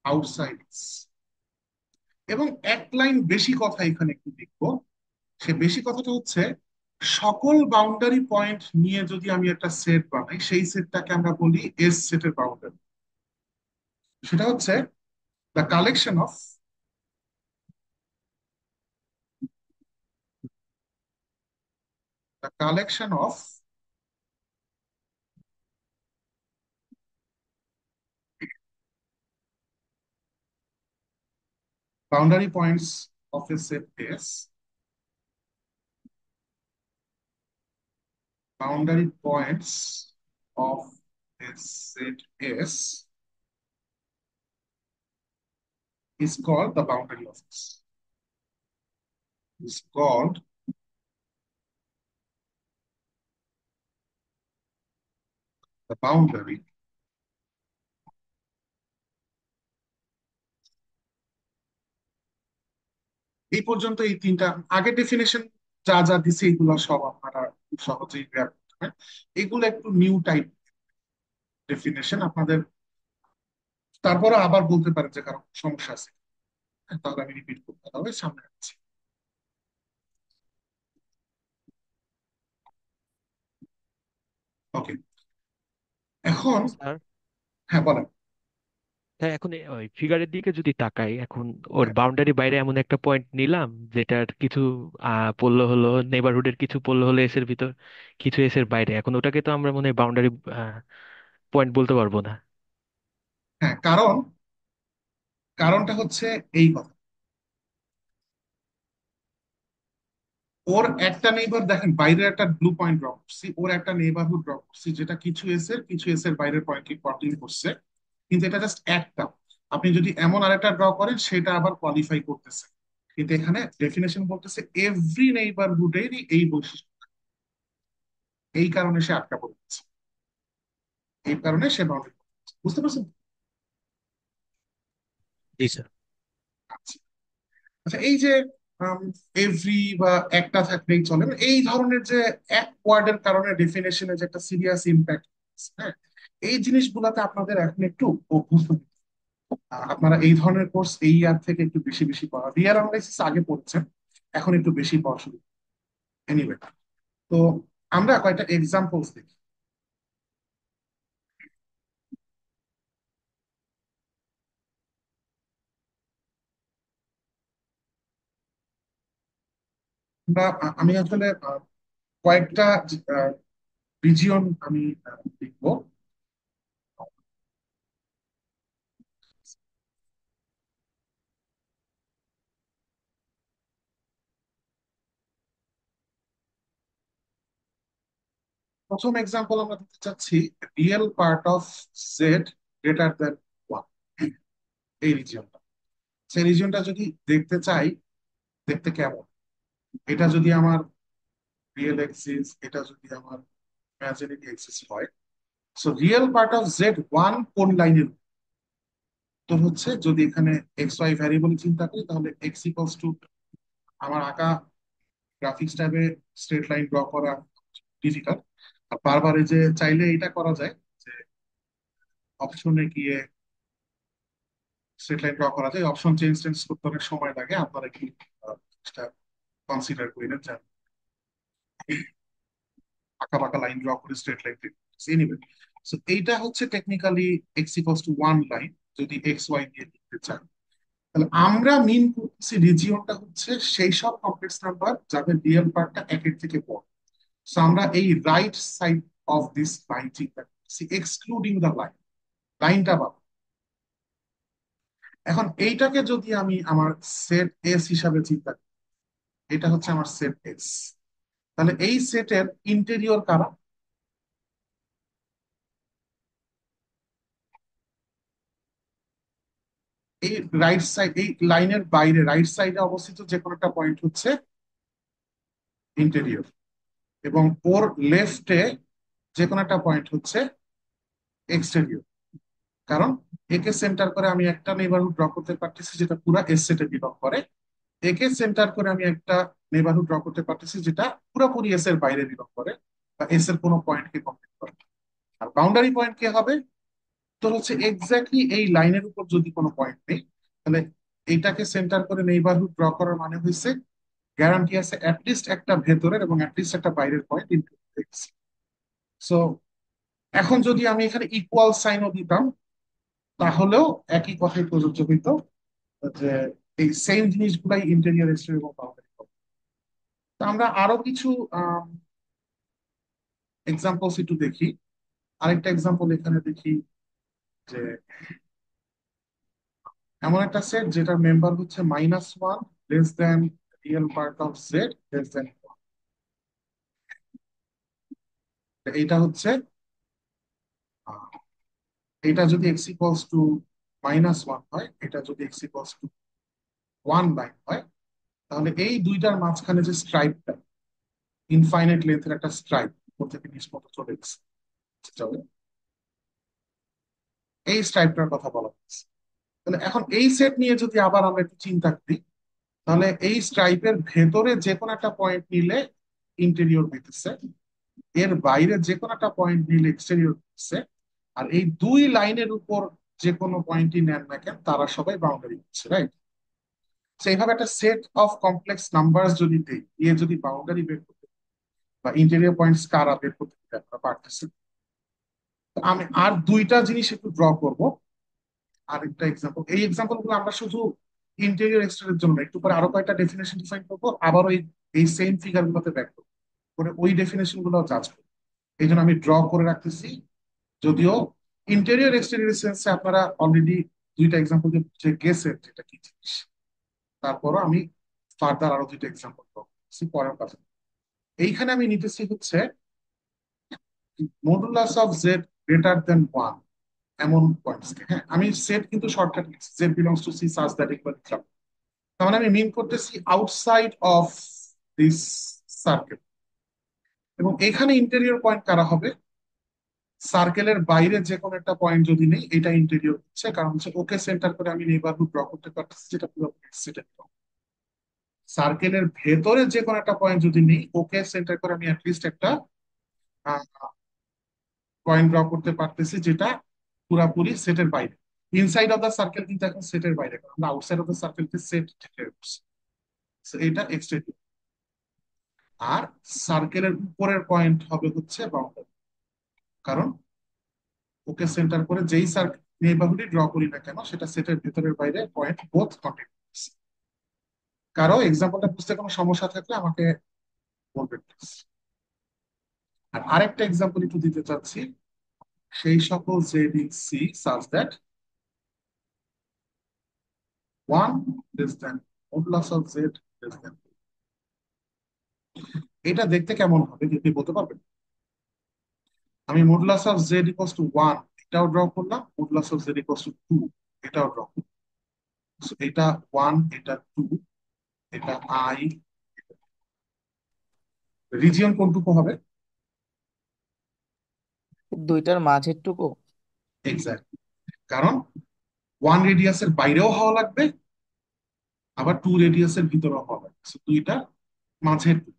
outside S। এবং এক লাইন বেশি কথা এখানে একটু দেখবো। সে বেশি কথাটা হচ্ছে, সকল বাউন্ডারি পয়েন্ট নিয়ে যদি আমি একটা সেট বানাই, সেই সেটটাকে আমরা বলি এস সেটের বাউন্ডারি। সেটা হচ্ছে the collection of, the collection of boundary points of a set S, boundary points of a set S is called the boundary of S, is called the boundary। এই পর্যন্ত এই তিনটা আগের ডেফিনেশন যা যা দিছে এগুলো সব আপনারা খুব সহজেই গ্র্যাব করতে পারেন। এগুলো একটু নিউ টাইপ ডেফিনেশন আপনাদের, তারপরে আবার বলতে পারেন যে কারো সমস্যা আছে। হ্যাঁ, তাহলে আমি রিপিট করতে হবে, সামনে আসছি। ওকে, এখন স্যার, হ্যাঁ বলেন। তাই এখন ওই ফিগারের দিকে যদি তাকাই, এখন ওর হ্যাঁ, বাউন্ডারি বাইরে এমন একটা পয়েন্ট নিলাম যেটার কিছু পড়লো হলো নেবারহুডের, কিছু পড়লো হলো এস এর ভিতর, কিছু এস এর বাইরে। এখন ওটাকে তো আমরা মনে হয় বাউন্ডারি পয়েন্ট বলতে পারবো না। হ্যাঁ, কারণটা হচ্ছে এই কথা। ওর একটা নেইবার দেখেন, বাইরে একটা ব্লু পয়েন্ট ড্র করছি, ওর একটা নেইবারহুড ড্র করছি যেটা কিছু এস এর কিছু এস এর বাইরের পয়েন্টকে কন্টিনিউ করছে, কিন্তু এটা জাস্ট একটা। আপনি যদি এমন আরেকটা ড্র করেন সেটা আবার কোয়ালিফাই করতেছে, কিন্তু এখানে ডেফিনেশন বলতেছে এভরি নেইবারহুডেরই এই বৈশিষ্ট্য, এই কারণে সে আটকা পড়েছে, এই কারণে সে বাউন্ডারি। বুঝতে পারছেন? জি স্যার। আচ্ছা। আচ্ছা, এই যে এভরি বা একটা থাকলেই চলে, এই ধরনের যে এক ওয়ার্ডের কারণে ডেফিনেশনে যে একটা সিরিয়াস ইম্প্যাক্ট, হ্যাঁ, এই জিনিসগুলোতে আপনাদের এখন একটু অভ্যস্ত হতে হবে। আপনারা এই ধরনের কোর্স এই ইয়ার থেকে একটু বেশি বেশি পড়া, রিয়াল অ্যানালাইসিস আগে পড়ছেন, এখন একটু বেশি পড়া শুরু। এনিওয়ে, তো আমরা কয়েকটা এক্সাম্পলস দেখি। আমি আসলে কয়েকটা রিজিয়ন আমি লিখবো। প্রথম এক্সাম্পল আমরা দিতে চাচ্ছি, real part of Z greater than one, এই রিজিয়নটা। সেই রিজিয়নটা যদি দেখতে চাই, দেখতে কেমন, এটা যদি আমার রিয়েল এক্সিস, এটা যদি আমার ইমাজিনারি এক্সিস হয়, so real part of Z one কোন লাইনের, তো হচ্ছে যদি এখানে এক্স ওয়াই ভ্যারিয়েবল চিন্তা করি তাহলে এক্স ইকুয়ালস টু, আমার আঁকা গ্রাফিক্স ট্যাবে স্ট্রেট লাইন ড্র করা ডিফিকাল্ট, আর বারবার এই যে চাইলে এটা করা যায় যে অপশনে গিয়ে স্ট্রেট লাইন ড্র করা যায়, অপশন চেঞ্জ টেঞ্জ করতে অনেক সময় লাগে, আপনারা কি কনসিডার করেন যে আঁকা বাঁকা লাইন ড্র করে স্ট্রেট লাইন এনিওয়ে। সো এইটা হচ্ছে technically x equals to one line, যদি এক্স ওয়াই দিয়ে লিখতে চান। তাহলে আমরা মিন করতেছি রিজিয়নটা হচ্ছে সেই সব কমপ্লেক্স নাম্বার যাদের রিয়েল পার্টটা একের থেকে বড়। সো আমরা এই right side of this line চিন্তা করতেছি, এক্সক্লুডিং দ্য লাইন, লাইনটা বাদ। এখন এইটাকে যদি আমি আমার সেট এস হিসাবে চিন্তা করি, এটা হচ্ছে আমার সেট এস, তাহলে এই সেটের ইন্টেরিয়র কারা? এই রাইট সাইড, এই লাইনের বাইরে রাইট সাইডে অবস্থিত যে কোনো একটা পয়েন্ট হচ্ছে ইন্টেরিয়র, এবং ওর লেফটে যে কোনো একটা পয়েন্ট হচ্ছে এক্সটেরিয়র। কারণ একে সেন্টার করে আমি একটা নেইবারহুড ড্র করতে পারতেছি যেটা পুরো এস সেটে বিলং করে, একে সেন্টার করে আমি একটা নেইবারহুড ড্র করতে পারতেছি যেটা পুরোপুরি এস এর বাইরে বিলং করে বা এস এর কোনো পয়েন্টকে কমপ্লিট করে। আর বাউন্ডারি পয়েন্ট কে হবে? তো হচ্ছে এক্স্যাক্টলি এই লাইনের উপর যদি কোনো পয়েন্ট নেই, তাহলে এইটাকে সেন্টার করে নেইবারহুড ড্র করার মানে হয়েছে গ্যারান্টি আছে অ্যাটলিস্ট একটা ভেতরের এবং অ্যাটলিস্ট একটা বাইরের পয়েন্ট ইনক্লুড হয়েছে। সো এখন যদি আমি এখানে ইকুয়াল সাইনও দিতাম তাহলেও একই কথাই প্রযোজ্য হইতো, যে এই সেম জিনিসগুলাই ইন্টেরিয়র এক্সটেরিয়র এবং বাউন্ডারি। তো আমরা আরো কিছু এক্সাম্পলস একটু দেখি। আরেকটা এক্সাম্পল এখানে দেখি যে এমন একটা সেট যেটার মেম্বার হচ্ছে -1 less then real part of Z less than, এইটা হচ্ছে আহ, এটা যদি এক্স ইকুয়ালস টু -1 হয়, এটা যদি এক্স ইকুয়ালস টু 1 লাইন হয়, তাহলে এই দুইটার মাঝখানে যে স্ট্রাইপটা, ইনফাইনাইট লেন্থের একটা স্ট্রাইপ উপর থেকে নিচ মতো চলে গেছে, এই স্ট্রাইপটার কথা বলা হচ্ছে। তাহলে এখন এই সেট নিয়ে যদি আবার আমরা একটু চিন্তা করি, তাহলে এই স্ট্রাইপের ভেতরে যে কোনো একটা পয়েন্ট নিলে ইন্টেরিয়র হইতেছে, এর বাইরে যে কোনো একটা পয়েন্ট নিলে এক্সটেরিয়র হচ্ছে, আর এই দুই লাইনের উপর যে কোনো পয়েন্টই নেন না কেন তারা সবাই বাউন্ডারি হচ্ছে, রাইট? সেইভাবে একটা সেট অফ কমপ্লেক্স নাম্বার যদি দেই, দিয়ে যদি বাউন্ডারি বের করতে বা ইন্টেরিয়র পয়েন্টস কারা বের করতে আমরা পারতেছি। তো আমি আর দুইটা জিনিস একটু ড্র করব। আরেকটা এক্সাম্পল, এই এক্সাম্পল গুলো আমরা শুধু ইন্টেরিয়র এক্সটেরিয়র জন্য না, একটু পরে আরো কয়েকটা ডেফিনেশন ডিফাইন করবো, আবার ওই এই সেম ফিগার গুলোতে ব্যাক করবো করে ওই ডেফিনেশন গুলো জাজ করবো। এই জন্য আমি ড্র করে রাখতেছি। যদিও ইন্টেরিয়র এক্সটেরিয়র সেন্সে আপনারা অলরেডি দুইটা এক্সাম্পল দিয়ে বুঝে গেছেন যেটা কি জিনিস, তারপরও আমি ফার্দার আরো দুইটা এক্সাম্পল করছি পরের কথা। এইখানে আমি নিতেছি হচ্ছে modulus of Z greater than one এমন পয়েন্টস কে। হ্যাঁ, আমি সেট কিন্তু শর্টকাট লিখছি, Z belongs to C such that equal, তার মানে আমি মিন করতেছি আউটসাইড অফ দিস সার্কেল। এবং এখানে ইন্টেরিয়র পয়েন্ট কারা হবে? সার্কেলের বাইরে যে কোনো একটা পয়েন্ট যদি নেই, এটা ইন্টেরিয়র হচ্ছে, কারণ হচ্ছে ওকে সেন্টার করে আমি নেইবারহুড ড্র করতে পারতেছি, যেটা পুরো সেটের। সার্কেলের ভেতরে যে কোনো একটা পয়েন্ট যদি নেই, ওকে সেন্টার করে আমি অ্যাটলিস্ট একটা পয়েন্ট ড্র করতে পারতেছি, যেটা পুরাপুরি সেটের বাইরে। ইনসাইড অফ দ্য সার্কেল কিন্তু এখন সেটের বাইরে, কারণ আমরা আউটসাইড অফ দ্য সার্কেলকে সেট ডিক্লেয়ার করছি। So এটা এক্সটেরিয়র। আর সার্কেলের উপরের পয়েন্ট হবে হচ্ছে বাউন্ডারি, কারণ ওকে সেন্টার করে যেই সার্কেল নেইবারহুডই ড্র করি না কেন, সেটা সেটের ভেতরের বাইরে পয়েন্ট বোথ কন্টেন্ট। কারো এক্সাম্পলটা বুঝতে কোনো সমস্যা থাকলে আমাকে বলবেন প্লিজ। আর আরেকটা এক্সাম্পল একটু দিতে চাচ্ছি, সেই সকল Z in C such that one less than modulus of Z less than. এটা দেখতে কেমন হবে যদি বলতে পারবেন? আমি modulus of Z equals to one এটাও ড্র করলাম, modulus of Z equals to two এটাও ড্র করলাম। So এটা ওয়ান, এটা টু, এটা আই, রিজিয়ন কোনটুকু হবে? দুইটার মাঝের টুকু। এক্স্যাক্ট, কারণ ওয়ান রেডিয়াসের বাইরেও হওয়া লাগবে, আবার টু রেডিয়াসের ভিতরেও হওয়া লাগবে। So দুইটা মাঝের টুকু।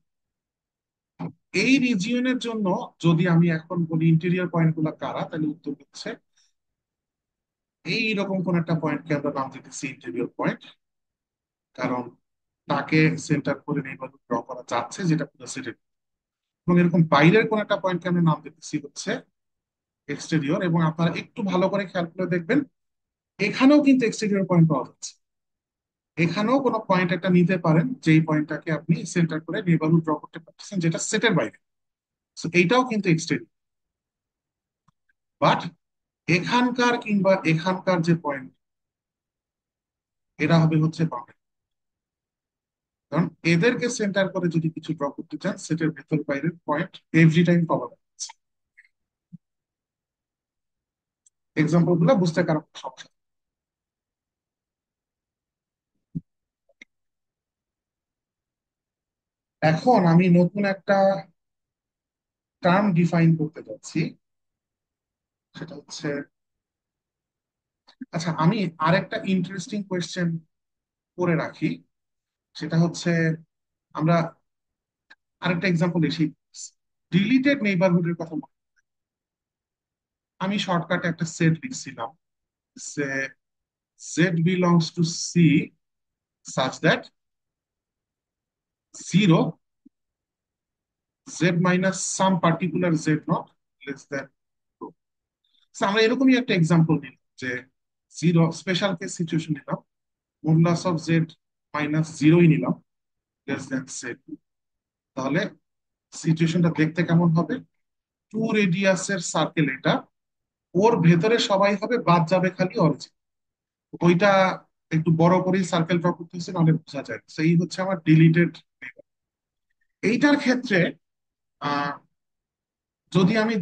এই রিজিয়নের জন্য যদি আমি এখন বলি ইন্টেরিয়র পয়েন্ট গুলা কারা, তাহলে উত্তর হচ্ছে এইরকম কোন একটা পয়েন্টকে আমরা নাম দিতেছি ইন্টেরিয়র পয়েন্ট, কারণ তাকে সেন্টার করে নেইবারহুড ড্র করা যাচ্ছে, যেটা পুরো সেটের। এবং এরকম বাইরের কোন একটা পয়েন্টকে আমরা নাম দিতেছি হচ্ছে এক্সটেরিয়র। এবং আপনারা একটু ভালো করে খেয়াল করে দেখবেন, এখানেও কিন্তু এক্সটেরিয়র পয়েন্ট পাওয়া যাচ্ছে। এখানেও কোনো পয়েন্ট একটা নিতে পারেন, যেই পয়েন্টটাকে আপনি সেন্টার করে নেইবারহুড ড্র করতে পারতেছেন, যেটা সেটের বাইরে। So এইটাও কিন্তু এক্সটেরিয়র। বাট এখানকার কিংবা এখানকার যে পয়েন্ট, এরা হবে হচ্ছে বাউন্ডারি। কারণ এদেরকে সেন্টার করে যদি কিছু ড্র করতে চান, সেটের ভেতর বাইরের পয়েন্ট এভরি টাইম পাওয়া যাচ্ছে। এক্সাম্পল গুলো বুঝতে কারো কোনো সমস্যা নেই। এখন আমি নতুন একটা টার্ম ডিফাইন করতে যাচ্ছি, সেটা হচ্ছে, আচ্ছা আমি আরেকটা ইন্টারেস্টিং কোয়েশ্চেন করে রাখি। সেটা হচ্ছে, আমরা আরেকটা এক্সাম্পল এসে ডিলিটেড নেইবারহুডের কথা আমি শর্টকাটে একটা সেট লিখছিলাম যে Z belongs to C such that zero Z minus some particular Z naught less than two. আমরা এরকমই একটা এক্সাম্পল নিলাম যে জিরো স্পেশাল কেস সিচুয়েশন নিলাম, মডুলাস অফ জেড মাইনাস জিরোই নিলাম, লেস দ্যান জেড। তাহলে সিচুয়েশনটা দেখতে কেমন হবে? টু রেডিয়াসের সার্কেল এটা, ওর ভেতরে সবাই হবে, বাদ যাবে খালি অরিজিন। ওইটা একটু বড় করেই সার্কেল ড্র করতেছে, নাহলে বোঝা যায়। সেই হচ্ছে আমার ডিলিটেড। এইটার ক্ষেত্রে আহ যদি আমি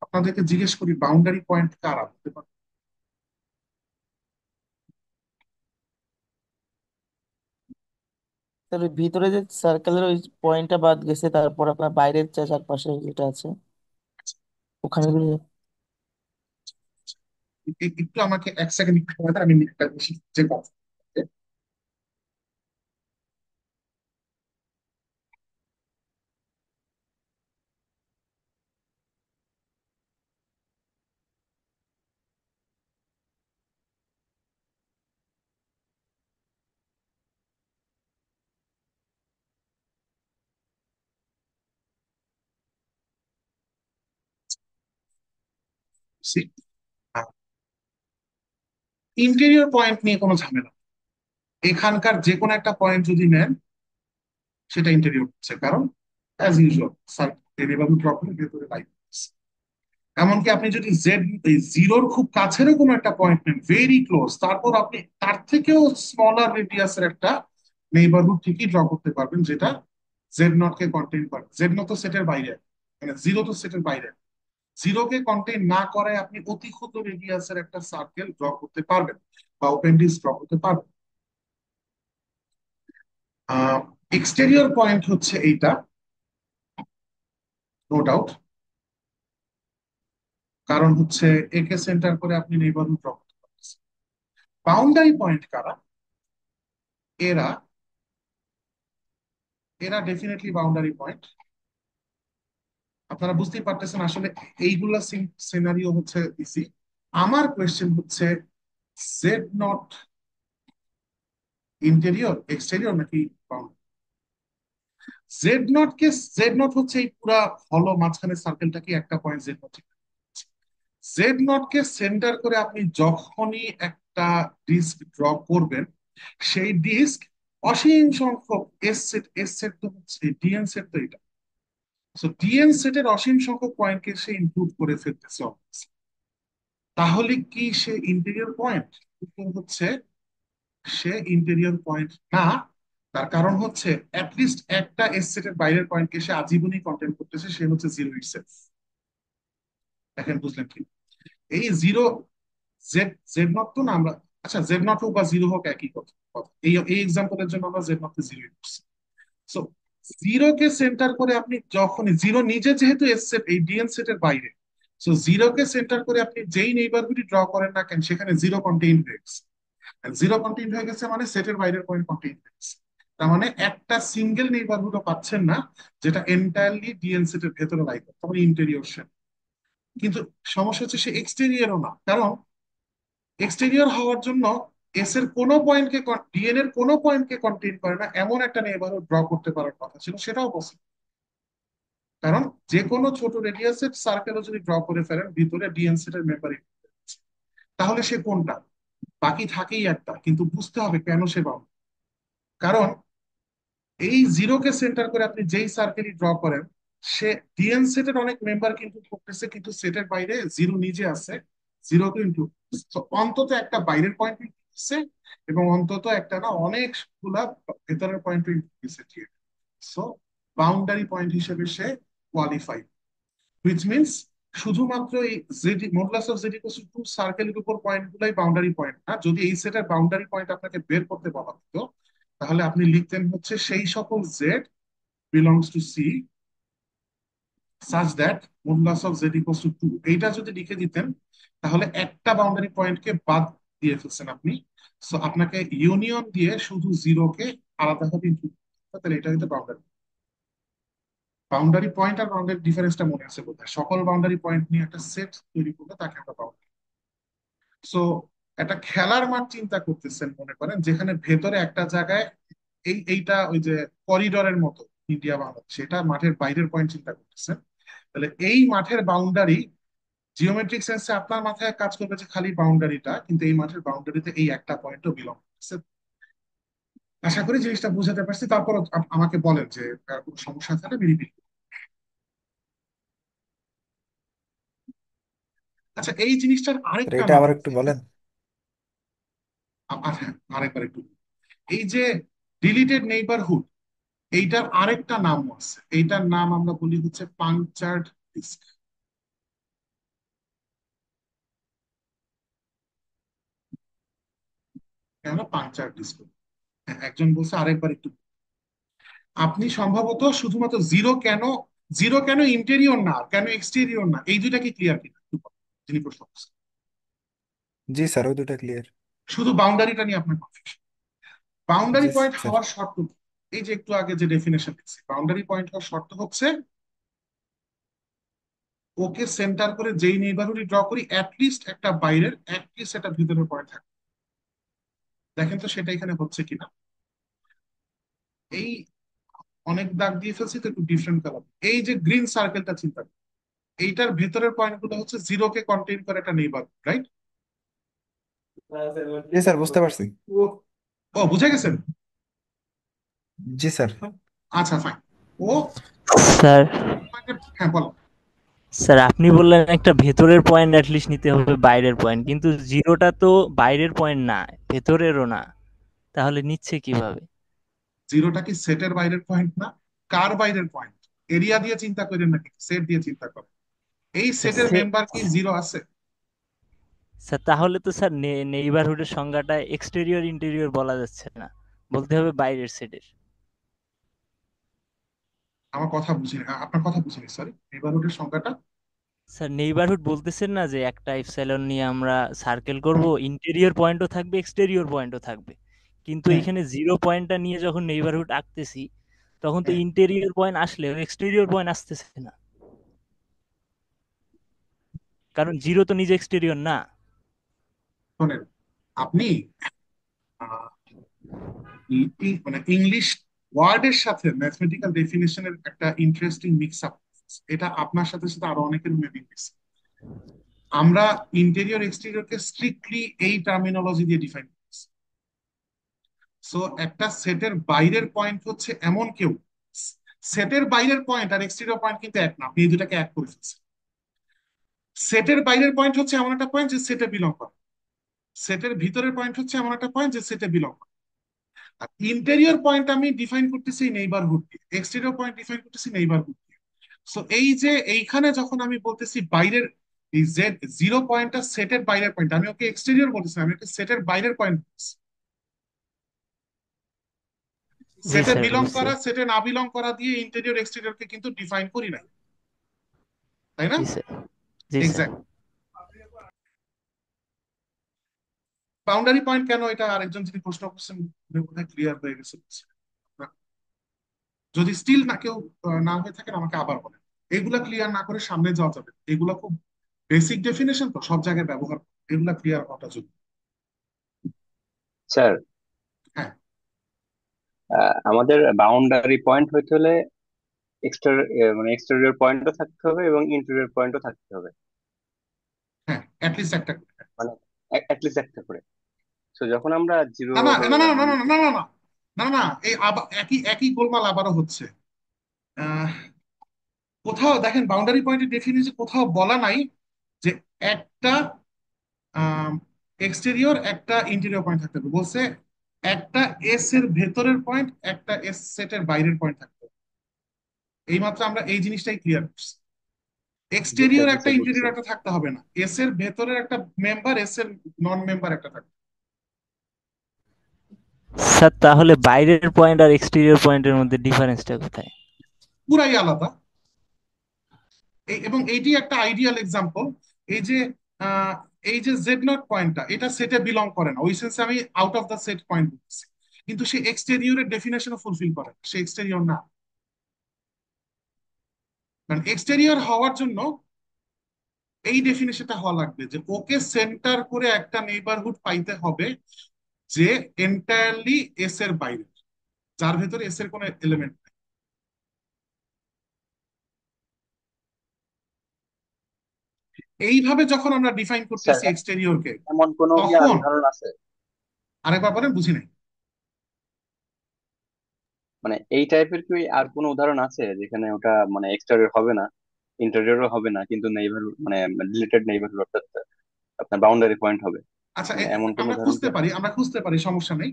আপনাদেরকে জিজ্ঞেস করি বাউন্ডারি পয়েন্ট কারা হতে পারে? তাহলে ভিতরে যে সার্কেলের ওই পয়েন্টটা বাদ গেছে, তারপর আপনার বাইরের যে চারপাশে যেটা আছে ওখানে যদি। একটু আমাকে এক সেকেন্ড একটু সময় দেন, আমি একটা বেশি যে কথা। See? ইন্টেরিয়র পয়েন্ট নিয়ে কোনো ঝামেলা নেই। এখানকার যে কোনো একটা পয়েন্ট যদি নেন সেটা ইন্টেরিয়র হচ্ছে, কারণ as usual sir variable draw করে ভেতরে লাইন। এমনকি আপনি যদি জেড জিরোর খুব কাছেরও কোনো একটা পয়েন্ট নেন, ভেরি ক্লোজ, তারপর আপনি তার থেকেও স্মলার রেডিয়াসের একটা নেইবারহুড ঠিকই ড্র করতে পারবেন, যেটা জেড নট কে কন্টেইন করে। জেড নট তো সেটের বাইরে, মানে জিরো তো সেটের বাইরে। জিরো কে কন্টেইন না করায় আপনি অতি ক্ষুদ্র রেডিয়াসের একটা সার্কেল ড্র করতে পারবেন বা ওপেন ডিস্ক ড্র করতে পারবেন। এক্সটেরিয়র পয়েন্ট হচ্ছে এইটা, নো ডাউট। কারণ হচ্ছে একে সেন্টার করে আপনি নেইবারহুড ড্র করতে পারছেন। বাউন্ডারি পয়েন্ট কারা? এরা এরা ডেফিনেটলি বাউন্ডারি পয়েন্ট। আপনারা বুঝতেই পারতেছেন আসলে এইগুলা সিনারিও হচ্ছে ইসি। আমার কোয়েশ্চেন হচ্ছে জেড নট ইন্টেরিয়র, এক্সটেরিয়র নাকি বাউন্ডারি? জেড নট হচ্ছে এই পুরা হলো মাঝখানে সার্কেলটাকে একটা point Z naught. Z nought কে সেন্টার করে আপনি যখনই একটা ডিস্ক ড্র করবেন, সেই ডিস্ক অসীম সংখ্যক এস সেট তো হচ্ছে ডিএন সেট তো এটা। সো ডিএন সেটের অসীম সংখ্যক পয়েন্টকে সে ইনক্লুড করে ফেলতেছে obviously। তাহলে কি সে ইন্টেরিয়র পয়েন্ট? উত্তর হচ্ছে সে ইন্টেরিয়র পয়েন্ট না। তার কারণ হচ্ছে অ্যাটলিস্ট একটা এস সেটের বাইরের পয়েন্টকে সে আজীবনই কন্টেন্ট করতেছে, সে হচ্ছে জিরো ইটসেলফ। দেখেন বুঝলেন কি? এই জিরো, জেড জেড নট তো না আমরা, আচ্ছা জেড নট হোক বা জিরো হোক একই কথা কথা। এই এই এক্সাম্পলের জন্য আমরা জেড নট কে জিরো করছি। সো জিরো কে সেন্টার করে আপনি যখনই, জিরো নিজে যেহেতু এস সেট এই ডিএন সেটের বাইরে, সো জিরো কে সেন্টার করে আপনি যেই নেইবারহুডই ড্র করেন না কেন সেখানে জিরো কন্টেইন হয়ে গেছে। জিরো কন্টেইন হয়ে গেছে মানে সেটের বাইরের পয়েন্ট কন্টেইন হয়ে গেছে। তার মানে একটা সিঙ্গেল নেইবারহুডও পাচ্ছেন না যেটা এন্টায়ারলি ডিএন সেটের ভেতরে লাই করতে, মানে ইন্টেরিয়র শেপ। কিন্তু সমস্যা হচ্ছে সে এক্সটেরিয়রও না, কারণ এক্সটেরিয়র হওয়ার জন্য এস এর কোনো পয়েন্টকে, ডিএন এর কোনো পয়েন্টকে কন্টেইন করে না এমন একটা নেইবারহুড ড্র করতে পারার কথা ছিল, সেটাও পসিবল। কারণ যে কোনো ছোট রেডিয়াসের সার্কেলও যদি ড্র করে ফেলেন ভিতরে ডিএন সেটের মেম্বার, তাহলে সে কোনটা? বাকি থাকেই একটা, কিন্তু বুঝতে হবে কেন সে বাউন্ড। কারণ এই জিরোকে সেন্টার করে আপনি যেই সার্কেলই ড্র করেন, সে ডিএন সেটের অনেক মেম্বার কিন্তু করতেছে, কিন্তু সেটের বাইরে জিরো নিজে আছে। জিরো কিন্তু অন্তত একটা বাইরের পয়েন্ট ইনক্লুড, এবং অন্তত একটা না অনেকগুলা ভেতরের point include. So boundary point হিসেবে সে কোয়ালিফাই, হুইচ মিনস শুধুমাত্র এই Z modulus of Z equal to সার্কেলের উপর পয়েন্ট গুলাই বাউন্ডারি পয়েন্ট না। যদি এই সেটের বাউন্ডারি পয়েন্ট আপনাকে বের করতে বলা হতো, তাহলে আপনি লিখতেন হচ্ছে সেই সকল Z belongs to C such that modulus of z equals to 2, এইটা যদি লিখে দিতেন তাহলে একটা বাউন্ডারি পয়েন্টকে বাদ দিয়ে ফেলছেন আপনি। সো আপনাকে ইউনিয়ন দিয়ে শুধু জিরোকে আলাদাভাবে ইনক্লুড করতে হবে, তাহলে এটা হইতে বাউন্ডারি। বাউন্ডারি পয়েন্ট আর বাউন্ডারি ডিফারেন্সটা মনে আছে বোধহয়, সকল বাউন্ডারি পয়েন্ট নিয়ে একটা সেট তৈরি করলে তাকে আমরা বাউন্ডারি। সো একটা খেলার মাঠ চিন্তা করতেছেন মনে করেন, যেখানে ভেতরে একটা জায়গায় এইটা ওই যে করিডোরের মতো ইন্ডিয়া বাংলাদেশ, সেটা মাঠের বাইরের পয়েন্ট চিন্তা করতেছেন। তাহলে এই মাঠের বাউন্ডারি জিওমেট্রিক সেন্সে আপনার মাথায় কাজ করবে যে খালি বাউন্ডারিটা, কিন্তু এই মাঠের বাউন্ডারিতে এই একটা পয়েন্টও বিলং করছে। আশা করি জিনিসটা বুঝাতে পারছি। তারপর আমাকে বলেন যে কোনো সমস্যা থাকলে বিড়ি। আচ্ছা এই জিনিসটার স্যার আরেকটা এটা নাম আবার একটু আছে। বলেন। হ্যাঁ, আরেকবার একটু, এই যে ডিলিটেড নেইবারহুড, এইটার আরেকটা নাম আছে, এইটার নাম আমরা বলি হচ্ছে পাংচার্ড ডিস্ক। কেন পাংচার্ড ডিস্ক? একজন বলছে আরেকবার একটু। আপনি সম্ভবত শুধুমাত্র জিরো কেন, জিরো কেন ইন্টেরিয়র না কেন এক্সটেরিয়র না, এই দুইটা কি ক্লিয়ার কিনা একটু বলেন, যিনি প্রশ্ন করছেন। জি স্যার, ওই দুটো ক্লিয়ার। শুধু বাউন্ডারিটা নিয়ে আপনার কনফিউশন। বাউন্ডারি জি পয়েন্ট স্যার। হওয়ার শর্ত কি? এই যে একটু আগে যে ডেফিনেশন দিচ্ছি, বাউন্ডারি পয়েন্ট হওয়ার শর্ত হচ্ছে ওকে সেন্টার করে যেই নেইবারহুডই ড্র করি অ্যাটলিস্ট একটা বাইরের অ্যাটলিস্ট একটা ভিতরের পয়েন্ট থাকে। দেখেন তো সেটা এখানে হচ্ছে কিনা। এই অনেক দাগ দিয়ে ফেলছি তো একটু ডিফারেন্ট কালার। এই যে গ্রিন সার্কেলটা চিন্তা করি, এইটার ভেতরের পয়েন্ট গুলো হচ্ছে জিরো কে কন্টেইন করে একটা নেইবার, রাইট? জি স্যার, বুঝতে পারছি। ও, বুঝে গেছেন? জি স্যার। আচ্ছা, ফাইন। ও স্যার, হ্যাঁ, বলো। স্যার আপনি বললেন একটা ভেতরের পয়েন্ট অ্যাটলিস্ট নিতে হবে বাইরের পয়েন্ট, কিন্তু জিরোটা তো বাইরের পয়েন্ট না, ভেতরেরও না, তাহলে নিচ্ছে কিভাবে? জিরোটা কি সেটের বাইরের পয়েন্ট না? কার বাইরের পয়েন্ট? এরিয়া দিয়ে চিন্তা করেন নাকি সেট দিয়ে চিন্তা করেন? এই স্যার সেটের মেম্বার কি জিরো আছে? স্যার তাহলে তো স্যার নেইবারহুডের সংজ্ঞাটা এক্সটেরিয়র ইন্টেরিয়র বলা যাচ্ছে না, বলতে হবে বাইরের সেটের। আমার কথা বুঝিনি, আপনার কথা বুঝিনি, সরি। নেইবারহুডের সংখ্যাটা? স্যার নেইবারহুড বলতেছেন না যে একটা এপসাইলন নিয়ে আমরা সার্কেল করব, ইন্টেরিয়র পয়েন্টও থাকবে এক্সটেরিয়র পয়েন্টও থাকবে, কিন্তু হ্যাঁ, এইখানে জিরো পয়েন্টটা নিয়ে যখন নেইবারহুড আঁকতেছি তখন তো হ্যাঁ, ইন্টেরিয়র পয়েন্ট আসলেও এক্সটেরিয়র পয়েন্ট আসতেছে না, কারণ জিরো তো নিজে এক্সটেরিয়র না। শোনেন, আপনি মানে ইংলিশ ওয়ার্ডের সাথে ম্যাথমেটিক্যাল ডেফিনেশনের একটা ইন্টারেস্টিং মিক্স আপ, এটা আপনার সাথে সাথে আরো অনেকের মেবি মিক্স। আমরা ইন্টেরিয়র এক্সটেরিয়রকে স্ট্রিক্টলি এই টার্মিনোলজি দিয়ে ডিফাইন করছি। সো একটা সেটের বাইরের পয়েন্ট হচ্ছে এমন কেউ, সেটের বাইরের পয়েন্ট আর এক্সটেরিয়র পয়েন্ট কিন্তু এক না, আপনি এই দুটাকে এক করে ফেলছেন। সেটের বাইরের পয়েন্ট হচ্ছে এমন একটা পয়েন্ট যে সেটে বিলং করে, সেটের ভিতরের পয়েন্ট হচ্ছে এমন একটা পয়েন্ট যে সেটে বিলং করে। আর ইন্টেরিয়র পয়েন্ট আমি ডিফাইন করতেছি নেইবারহুড দিয়ে, এক্সটেরিয়র পয়েন্ট ডিফাইন করতেছি নেইবারহুড দিয়ে। সো এই যে এইখানে যখন আমি বলতেছি বাইরের, এই জেড জিরো পয়েন্টটা সেটের বাইরের পয়েন্ট, আমি ওকে এক্সটেরিয়র বলতেছি না, আমি ওকে সেটের বাইরের পয়েন্ট বলতেছি। জি সেটে স্যার বিলং বুঝছি। করা সেটে না বিলং করা দিয়ে ইন্টেরিয়র এক্সটেরিয়রকে কিন্তু ডিফাইন করি নাই, তাই না? জি স্যার। জি স্যার। এক্স্যাক্ট। বাউন্ডারি পয়েন্ট কেন, এটা আরেকজন যিনি প্রশ্ন করছেন ক্লিয়ার হয়ে গেছে। যদি স্টিল না কেউ না হয়ে থাকেন আমাকে আবার বলেন। এগুলা ক্লিয়ার না করে সামনে যাওয়া যাবে না। এগুলা খুব বেসিক ডেফিনেশন, তো সব জায়গায় ব্যবহার করে। এগুলা ক্লিয়ার হওয়াটা জরুরি। স্যার, হ্যাঁ, আমাদের বাউন্ডারি পয়েন্ট হইতে হলে মানে এক্সটেরিয়র পয়েন্টও থাকতে হবে এবং ইন্টেরিয়র পয়েন্টও থাকতে হবে, হ্যাঁ, অ্যাটলিস্ট একটা করে। মানে অ্যাটলিস্ট একটা করে। তো যখন আমরা জিরো না, না, না, না, না, না, না, না, না, না, না, না, এই একই একই গোলমাল আবারও হচ্ছে। আহ, কোথাও দেখেন বাউন্ডারি পয়েন্টের ডেফিনিশন কোথাও বলা নাই যে একটা এক্সটেরিয়র একটা ইন্টেরিয়র পয়েন্ট থাকতে হবে, বলছে একটা এস এর ভেতরের পয়েন্ট, একটা এস সেটের বাইরের পয়েন্ট থাকতে হবে। এইমাত্র আমরা এই জিনিসটাই ক্লিয়ার করছি। জি স্যার, এক্সটেরিয়র জি একটা স্যার, বুঝছি। ইন্টেরিয়র একটা থাকতে হবে না, এস এর ভেতরের একটা মেম্বার, এস এর নন মেম্বার একটা থাকবে। স্যার তাহলে বাইরের পয়েন্ট আর এক্সটেরিয়র পয়েন্টের মধ্যে ডিফারেন্সটা কোথায়? পুরাই আলাদা। এবং এইটি একটা আইডিয়াল এক্সাম্পল। এই যে আহ, এই যে জেড নট পয়েন্টটা, এটা সেটে বিলং করে না, ওই সেন্সে আমি out of the set point বলতেছি, কিন্তু সে এক্সটেরিয়রের ডেফিনেশনও ফুলফিল করে না, সে এক্সটেরিয়র না। কারণ এক্সটেরিয়র হওয়ার জন্য এই ডেফিনেশনটা হওয়া লাগবে যে ওকে সেন্টার করে একটা নেইবারহুড পাইতে হবে যে এন্টায়ারলি এস এর বাইরে, যার ভেতরে এস এর কোনো এলিমেন্ট নেই। এইভাবে যখন আমরা ডিফাইন স্যার, করতেছি এক্সটেরিয়রকে, এমন কোনো কি আর তখন উদাহরণ আছে? আরেকবার বলেন, বুঝি নাই। মানে এই টাইপের কি আর কোনো উদাহরণ আছে যেখানে ওটা মানে এক্সটেরিয়র হবে না, ইন্টেরিয়রও হবে না, কিন্তু নেইবার মানে রিলেটেড নেইবারহুড অর্থাৎ আপনার বাউন্ডারি পয়েন্ট হবে? আচ্ছা, মানে এমন কোনো আমরা উদাহরণ কি খুঁজতে আছে? পারি, আমরা খুঁজতে পারি, সমস্যা নেই।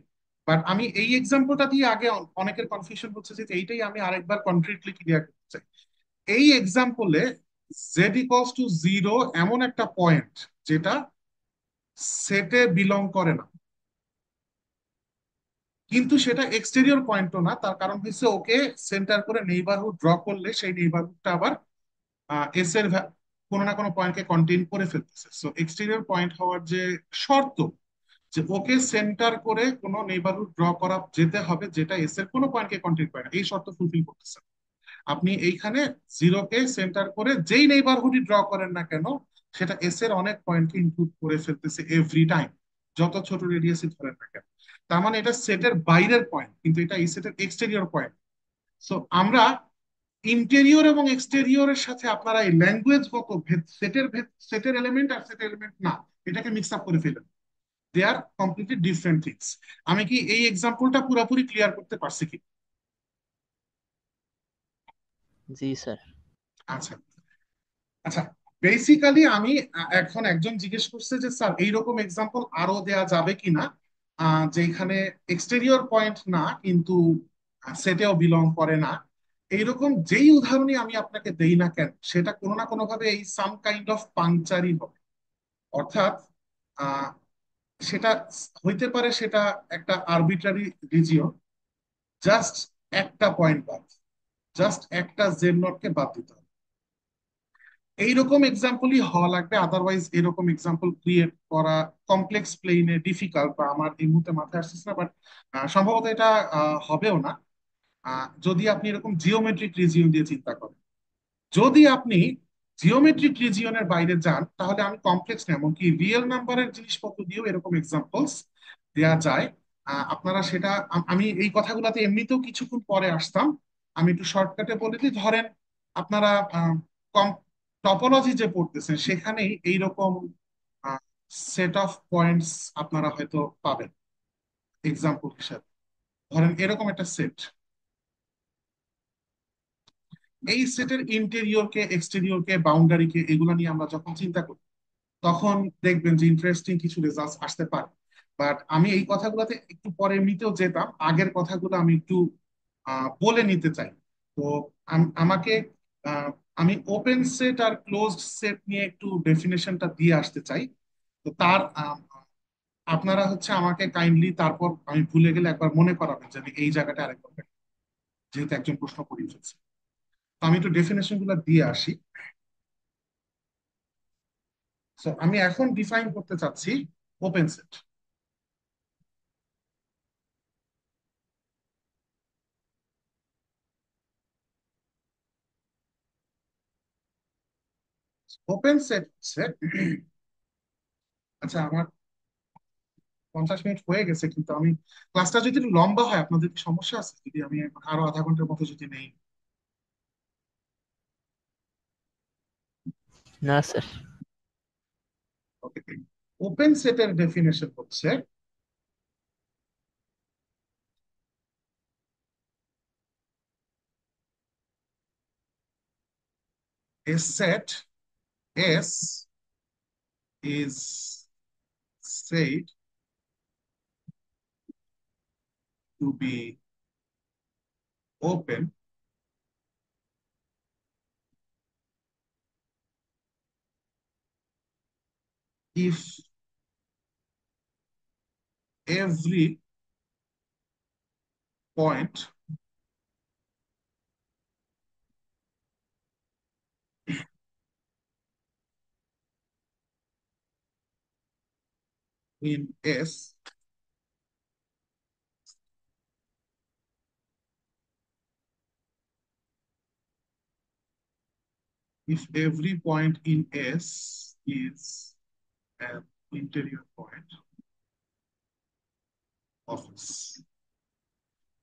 বাট আমি এই এক্সাম্পলটা দিয়ে আগে অনেকের কনফিউশন হচ্ছে যে এইটাই আমি আরেকবার কনক্রিটলি ক্লিয়ার করতে চাই। এই এক্সাম্পলে জেড ইকুয়ালস টু জিরো এমন একটা পয়েন্ট যেটা সেটে বিলং করে না, কিন্তু সেটা এক্সটেরিয়র পয়েন্টও না। তার কারণ হচ্ছে ওকে সেন্টার করে নেইবারহুড ড্র করলে সেই নেইবারহুডটা আবার এস এর কোনো না কোনো পয়েন্টকে কন্টেইন করে ফেলতেছে। সো এক্সটেরিয়র পয়েন্ট হওয়ার যে শর্ত, যে ওকে সেন্টার করে কোনো নেইবারহুড ড্র করা যেতে হবে যেটা এস এর কোনো পয়েন্টকে কন্টেইন করে না, এই শর্ত ফুলফিল করতেছে। আপনি এইখানে জিরোকে সেন্টার করে যেই নেইবারহুডই ড্র করেন না কেন, সেটা এস এর অনেক পয়েন্টকে ইনক্লুড করে ফেলতেছে এভরি টাইম, যত ছোট রেডিয়াসই ধরেন না কেন। তার মানে এটা সেটের বাইরের পয়েন্ট, কিন্তু এটা এই সেটের এক্সটেরিয়র পয়েন্ট। সো আমরা ইন্টেরিয়র এবং এক্সটেরিয়রের সাথে আপনারা এই ল্যাঙ্গুয়েজ গত সেটের এলিমেন্ট আর সেটের এলিমেন্ট না, এটাকে মিক্স আপ করে ফেলেন। দে আর কমপ্লিটলি ডিফারেন্ট থিংস। আমি কি এই এক্সাম্পলটা পুরোপুরি ক্লিয়ার করতে পারছি কি? জি স্যার। আচ্ছা আচ্ছা, বেসিক্যালি আমি এখন একজন জিজ্ঞেস করছে যে স্যার এইরকম এক্সাম্পল আরো দেয়া যাবে কিনা, যেখানে এক্সটেরিয়র পয়েন্ট না কিন্তু সেটেও বিলং করে না। এইরকম যেই উদাহরণই আমি আপনাকে দেই না কেন, সেটা কোনো না কোনো ভাবে এই সাম কাইন্ড অফ পাংচারই হবে। অর্থাৎ আহ, সেটা হইতে পারে সেটা একটা আরবিট্রারি রিজিয়ন, জাস্ট একটা পয়েন্ট বাদ, জাস্ট একটা জেড নটকে বাদ দিতে হবে। এইরকম এক্সাম্পলই হওয়া লাগবে, আদারওয়াইজ এরকম এক্সাম্পল ক্রিয়েট করা কমপ্লেক্স প্লেনে ডিফিকাল্ট, বা আমার এই মুহূর্তে মাথায় আসছে না, বাট সম্ভবত এটা হবেও না যদি আপনি এরকম জিওমেট্রিক রিজিয়ন দিয়ে চিন্তা করেন। যদি আপনি জিওমেট্রিক রিজিয়নের বাইরে যান, তাহলে আমি কমপ্লেক্স না এমনকি রিয়েল নাম্বারের জিনিসপত্র দিয়েও এরকম এক্সাম্পলস দেওয়া যায়। আপনারা সেটা আমি এই কথাগুলোতে এমনিতেও কিছুক্ষণ পরে আসতাম, আমি একটু শর্টকাটে বলে দিই। ধরেন আপনারা কম টপোলজি যে পড়তেছেন সেখানেই এইরকম সেট অফ পয়েন্টস আপনারা হয়তো পাবেন এক্সাম্পল হিসাবে। ধরেন এরকম একটা সেট, এই সেটের ইন্টেরিয়র কে এক্সটেরিয়র কে বাউন্ডারি কে এগুলো নিয়ে আমরা যখন চিন্তা করি, তখন দেখবেন যে ইন্টারেস্টিং কিছু রেজাল্ট আসতে পারে। বাট আমি এই কথাগুলোতে একটু পরে এমনিতেও যেতাম, আগের কথাগুলো আমি একটু বলে নিতে চাই। তো আমাকে আহ, আমি ওপেন সেট আর ক্লোজড সেট নিয়ে একটু ডেফিনেশনটা দিয়ে আসতে চাই। তো তার আপনারা হচ্ছে আমাকে কাইন্ডলি, তারপর আমি ভুলে গেলে একবার মনে করাবেন যে আমি এই জায়গাটা আরেকবার দেখি, যেহেতু একজন প্রশ্ন করিয়ে ফেলছে। তো আমি একটু ডেফিনেশন গুলো দিয়ে আসি। So, আমি এখন ডিফাইন করতে চাচ্ছি ওপেন সেট। ওপেন সেট হচ্ছে, আচ্ছা আমার 50 মিনিট হয়ে গেছে, কিন্তু আমি ক্লাসটা যদি একটু লম্বা হয় আপনাদের কি সমস্যা আছে যদি আমি এখন আরো আধা ঘন্টার মতো যদি নেই? না স্যার। ওকে, ওপেন সেটের ডেফিনেশন হচ্ছে a set S is said to be open if every point in S if every point in S is an interior point of S।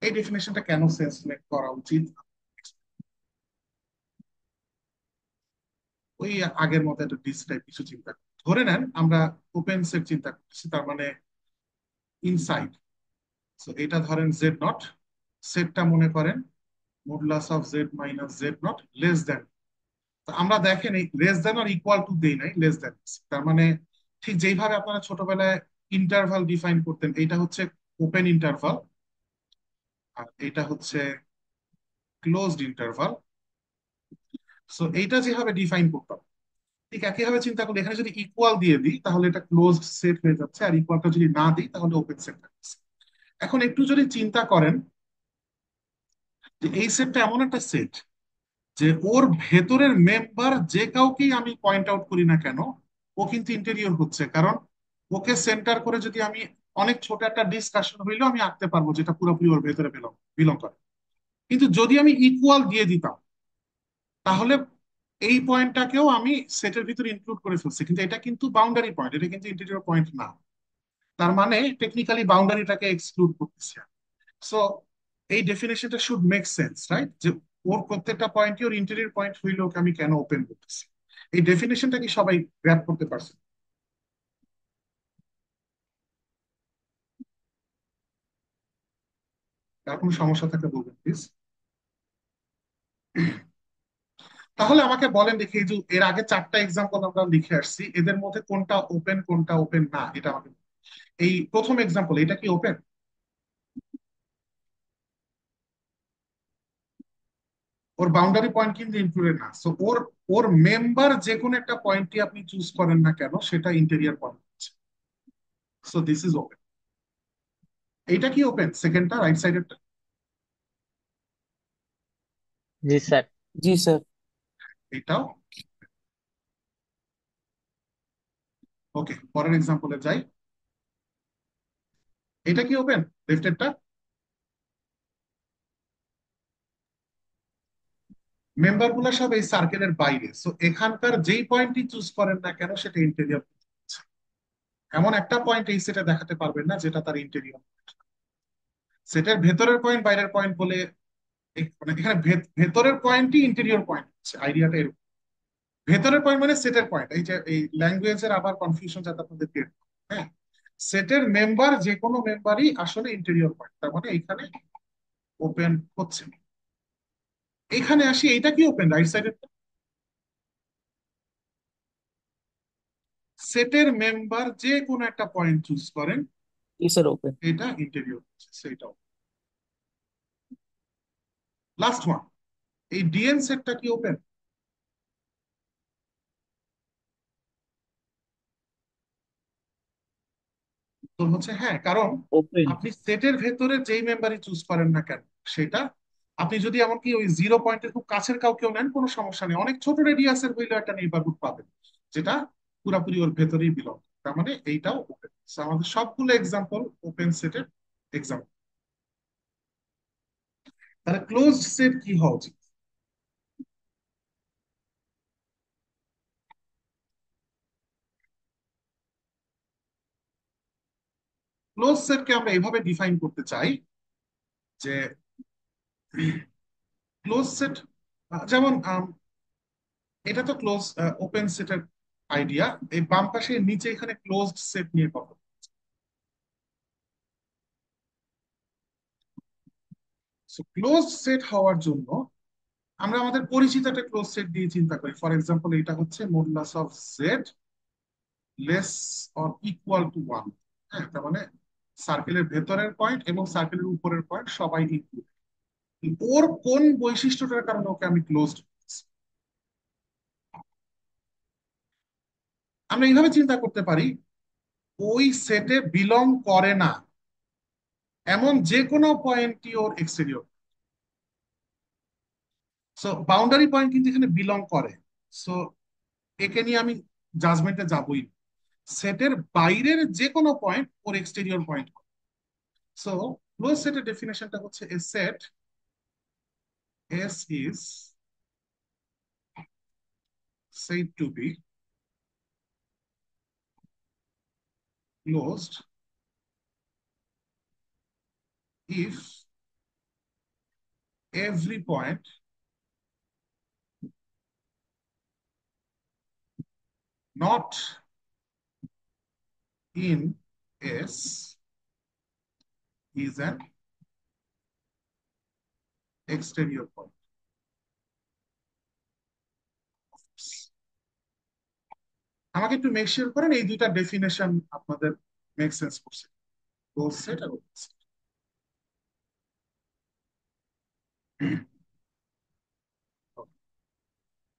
এই ডেফিনেশনটা কেন সেন্স মেক করা উচিত? ওই আগের মতো একটা ডিসক্রাইব কিছু চিন্তা করি। ধরে নেন আমরা ওপেন সেট চিন্তা করতেছি, তার মানে ইনসাইড। সো এটা ধরেন জেড নট, সেটটা মনে করেন modulus of Z minus Z naught less than. আমরা দেখেন এই লেস দেন আর ইকুয়াল টু দেই নাই, লেস দেন। তার মানে ঠিক যেইভাবে আপনারা ছোটবেলায় ইন্টারভাল ডিফাইন করতেন, এটা হচ্ছে ওপেন ইন্টারভাল আর এটা হচ্ছে ক্লোজড ইন্টারভাল। সো এইটা যেভাবে ডিফাইন করতাম, ঠিক একইভাবে চিন্তা করি এখানে যদি ইকুয়াল দিয়ে দিই তাহলে এটা ক্লোজড সেট হয়ে যাচ্ছে, আর ইকুয়ালটা যদি না দিই তাহলে ওপেন সেট থাকছে। এখন একটু যদি চিন্তা করেন যে এই সেটটা এমন একটা সেট যে ওর ভেতরের মেম্বার যে কাউকেই আমি পয়েন্ট আউট করি না কেন, ও কিন্তু ইন্টেরিয়র হচ্ছে, কারণ ওকে সেন্টার করে যদি আমি অনেক ছোট একটা ডিসকাশন হইলেও আমি আঁকতে পারবো যেটা পুরোপুরি ওর ভেতরে বিলং বিলং করে। কিন্তু যদি আমি ইকুয়াল দিয়ে দিতাম, তাহলে এই পয়েন্টটাকেও আমি সেটের ভিতরে ইনক্লুড করে ফেলছি, কিন্তু এটা কিন্তু বাউন্ডারি পয়েন্ট, এটা কিন্তু ইন্টেরিয়র পয়েন্ট না। তার মানে টেকনিক্যালি বাউন্ডারিটাকে এক্সক্লুড করতেছি। সো এই ডেফিনেশনটা শুড মেক সেন্স, রাইট? যে ওর প্রত্যেকটা পয়েন্টই ওর ইন্টেরিয়র পয়েন্ট হইলে ওকে আমি কেন ওপেন করতেছি। এই ডেফিনেশনটা কি সবাই গ্র্যাব করতে পারছে? আর কোনো সমস্যা থাকলে বলবেন প্লিজ। তাহলে আমাকে বলেন দেখি, এই যে এর আগে চারটা এক্সাম্পল আমরা লিখে আসছি, এদের মধ্যে কোনটা ওপেন কোনটা ওপেন না, এটা আমাকে এই প্রথম এক্সাম্পল এটা কি ওপেন? ওর বাউন্ডারি পয়েন্ট কিন্তু ইনক্লুডেড না, সো ওর ওর মেম্বার যে কোনো একটা পয়েন্টই আপনি চুজ করেন না কেন সেটা ইন্টেরিয়র পয়েন্ট হচ্ছে। So this is open. এইটা কি ওপেন, সেকেন্ডটা রাইট সাইডেরটা? জি স্যার। জি স্যার। এটাও ওকে। পরের এক্সাম্পলে যাই। এটা কি ওপেন, লেফটেরটা? মেম্বার গুলা সব এই সার্কেলের বাইরে, সো এখানকার যেই পয়েন্টই চুজ করেন না কেন সেটা ইন্টেরিয়র। এমন একটা পয়েন্ট এই সেটে দেখাতে পারবেন না যেটা তার ইন্টেরিয়র। সেটের ভেতরের পয়েন্ট বাইরের পয়েন্ট বলে মানে এখানে ভেতরের পয়েন্টই ইন্টেরিয়র পয়েন্ট হচ্ছে, আইডিয়াটা এরকম। ভেতরের পয়েন্ট মানে সেটের পয়েন্ট, এই যে এই ল্যাঙ্গুয়েজের আবার কনফিউশন যাতে আপনাদের ক্লিয়ার। হ্যাঁ, সেটের মেম্বার যে কোনো মেম্বারই আসলে ইন্টেরিয়র পয়েন্ট, তার মানে এখানে ওপেন হচ্ছে। এখানে আসি, এইটা কি ওপেন, রাইট সাইডের? সেটের মেম্বার যে কোনো একটা পয়েন্ট চুজ করেন, জি স্যার ওপেন। এটা ইন্টেরিয়র হচ্ছে, সেটাও। লাস্ট ওয়ান, এই ডিএন সেটটা কি ওপেন? তো হচ্ছে হ্যাঁ, কারণ ওপেন। আপনি সেটের ভেতরে যেই মেম্বারই চুজ করেন না কেন সেটা, আপনি যদি এমনকি ওই জিরো পয়েন্টের খুব কাছের কাউকেও নেন কোনো সমস্যা নেই, অনেক ছোট রেডিয়াসের হইলেও একটা নেইবারহুড পাবেন যেটা পুরাপুরি ওর ভেতরেই বিলং। তার মানে এইটাও ওপেন। আমাদের সবগুলো এক্সাম্পল ওপেন সেটের এক্সাম্পল। তাহলে ক্লোজ সেট কি হওয়া উচিত? ক্লোজ সেটকে আমরা এভাবে ডিফাইন করতে চাই যে ক্লোজ সেট যেমন এটা তো ক্লোজ ওপেন সেটের আইডিয়া। এই বাম পাশে নিচে এখানে ক্লোজড সেট নিয়ে কথা। ক্লোজ সেট হওয়ার জন্য আমরা আমাদের পরিচিত একটা ক্লোজ সেট দিয়ে চিন্তা করি। ফর এক্সাম্পল এটা হচ্ছে modulus of Z less or equal to one. হ্যাঁ, তার মানে সার্কেলের ভেতরের পয়েন্ট এবং সার্কেলের উপরের পয়েন্ট সবাই ইকুয়াল। ওর কোন বৈশিষ্ট্যটার কারণে ওকে আমি ক্লোজড? আমরা এইভাবে চিন্তা করতে পারি, ওই সেটে বিলং করে না এমন যে কোনো পয়েন্টই ওর এক্সটেরিয়র। সো বাউন্ডারি পয়েন্ট কিন্তু এখানে বিলং করে। সো একে নিয়ে আমি জাজমেন্টে যাবই। সেটের বাইরের যে কোনো পয়েন্ট ওর এক্সটেরিয়র পয়েন্ট। সো ক্লোজ সেটের ডেফিনেশনটা হচ্ছে এ set S is said to be closed if every point not in S is an exterior point. আমাকে একটু মেক শিওর করেন এই দুইটা ডেফিনেশন আপনাদের মেক সেন্স করছে, ক্লোজ সেট আর ওপেন সেট।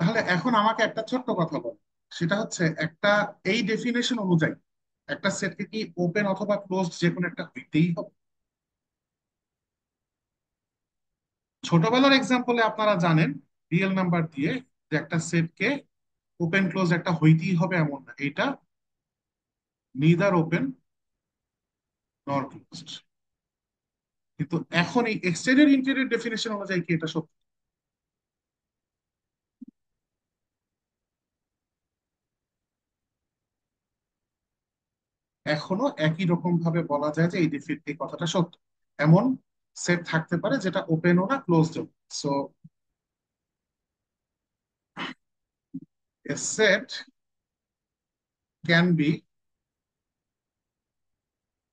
তাহলে এখন আমাকে একটা ছোট্ট কথা বল, সেটা হচ্ছে একটা এই ডেফিনেশন অনুযায়ী একটা সেটকে কি ওপেন অথবা ক্লোজড যে কোনো একটা হইতেই হবে? ছোটবেলার এক্সাম্পলে আপনারা জানেন রিয়েল নাম্বার দিয়ে যে একটা সেটকে ওপেন ক্লোজ একটা হইতেই হবে এমন না, এটা নিদার ওপেন নর ক্লোজড। কিন্তু এখন এই এক্সটেরিয়র ইন্টেরিয়র ডেফিনেশন অনুযায়ী কি এটা সত্য? এখনো একই রকম ভাবে বলা যায় যে এই কথাটা সত্য। এমন সেট থাকতে পারে যেটা ওপেনও না closed. So a set can be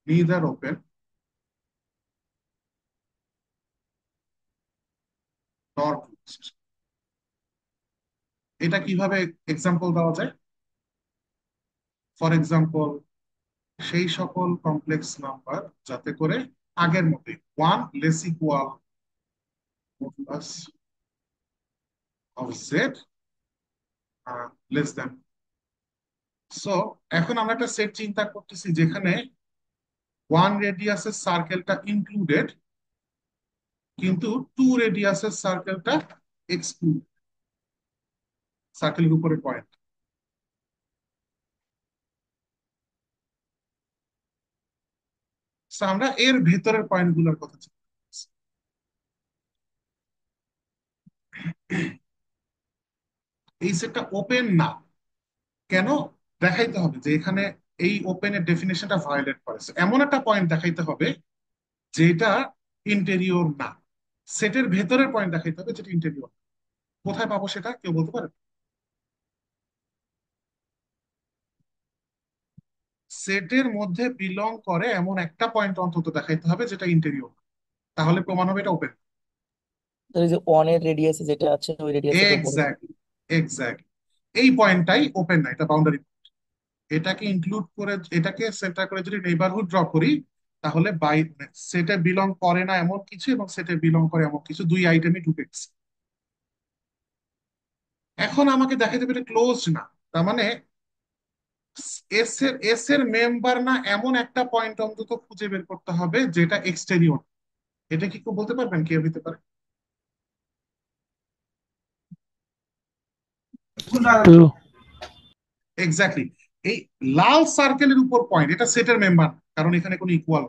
neither open not. এটা কিভাবে এক্সাম্পল দেওয়া যায়? ফর এক্সাম্পল, সেই সকল কমপ্লেক্স নাম্বার যাতে করে আগের মতোই one less equal modulus of Z less then. So এখন আমরা একটা সেট চিন্তা করতেছি যেখানে ওয়ান রেডিয়াসের সার্কেলটা ইনক্লুডেড, কিন্তু টু রেডিয়াসের সার্কেলটা এক্সক্লুড, সার্কেলের উপরে পয়েন্ট। আমরা এর ভেতরের পয়েন্ট গুলোর কথা চিন্তা করছি। এই সেটটা ওপেন না কেন দেখাইতে হবে যে এখানে এই ওপেনের ডেফিনেশনটা ভায়োলেট করেছে, এমন একটা পয়েন্ট দেখাইতে হবে যেটা ইন্টেরিয়র না। সেটের ভেতরের পয়েন্ট দেখাইতে হবে যেটা ইন্টেরিয়র। কোথায় পাবো সেটা কেউ বলতে পারে? সেটের মধ্যে বিলং করে এমন একটা পয়েন্ট অন্তত দেখাইতে হবে যেটা ইন্টেরিয়র, তাহলে প্রমাণ হবে এটা ওপেন। তাহলে যে ওয়ানের রেডিয়াসে যেটা আছে ওই রেডিয়াসের উপরে। Exactly, exactly. এই পয়েন্টটাই ওপেন না, এটা বাউন্ডারি। এটাকে ইনক্লুড করে, এটাকে সেন্টার করে যদি নেইবারহুড ড্র করি, তাহলে বাই সেটে বিলং করে না এমন কিছু এবং সেটে বিলং করে এমন কিছু, দুই আইটেমই ঢুকে গেছে। এখন আমাকে দেখাতে হবে এটা ক্লোজ না, তার মানে এস এর মেম্বার না এমন একটা পয়েন্ট অন্তত খুঁজে বের করতে হবে যেটা এক্সটেরিয়র। এটা কি কেউ বলতে পারবেন কে হইতে পারে? তো এক্স্যাক্টলি। এই লাল সার্কেলের উপর পয়েন্ট, এটা সেটের মেম্বার, কারণ এখানে কোনো ইকুয়াল।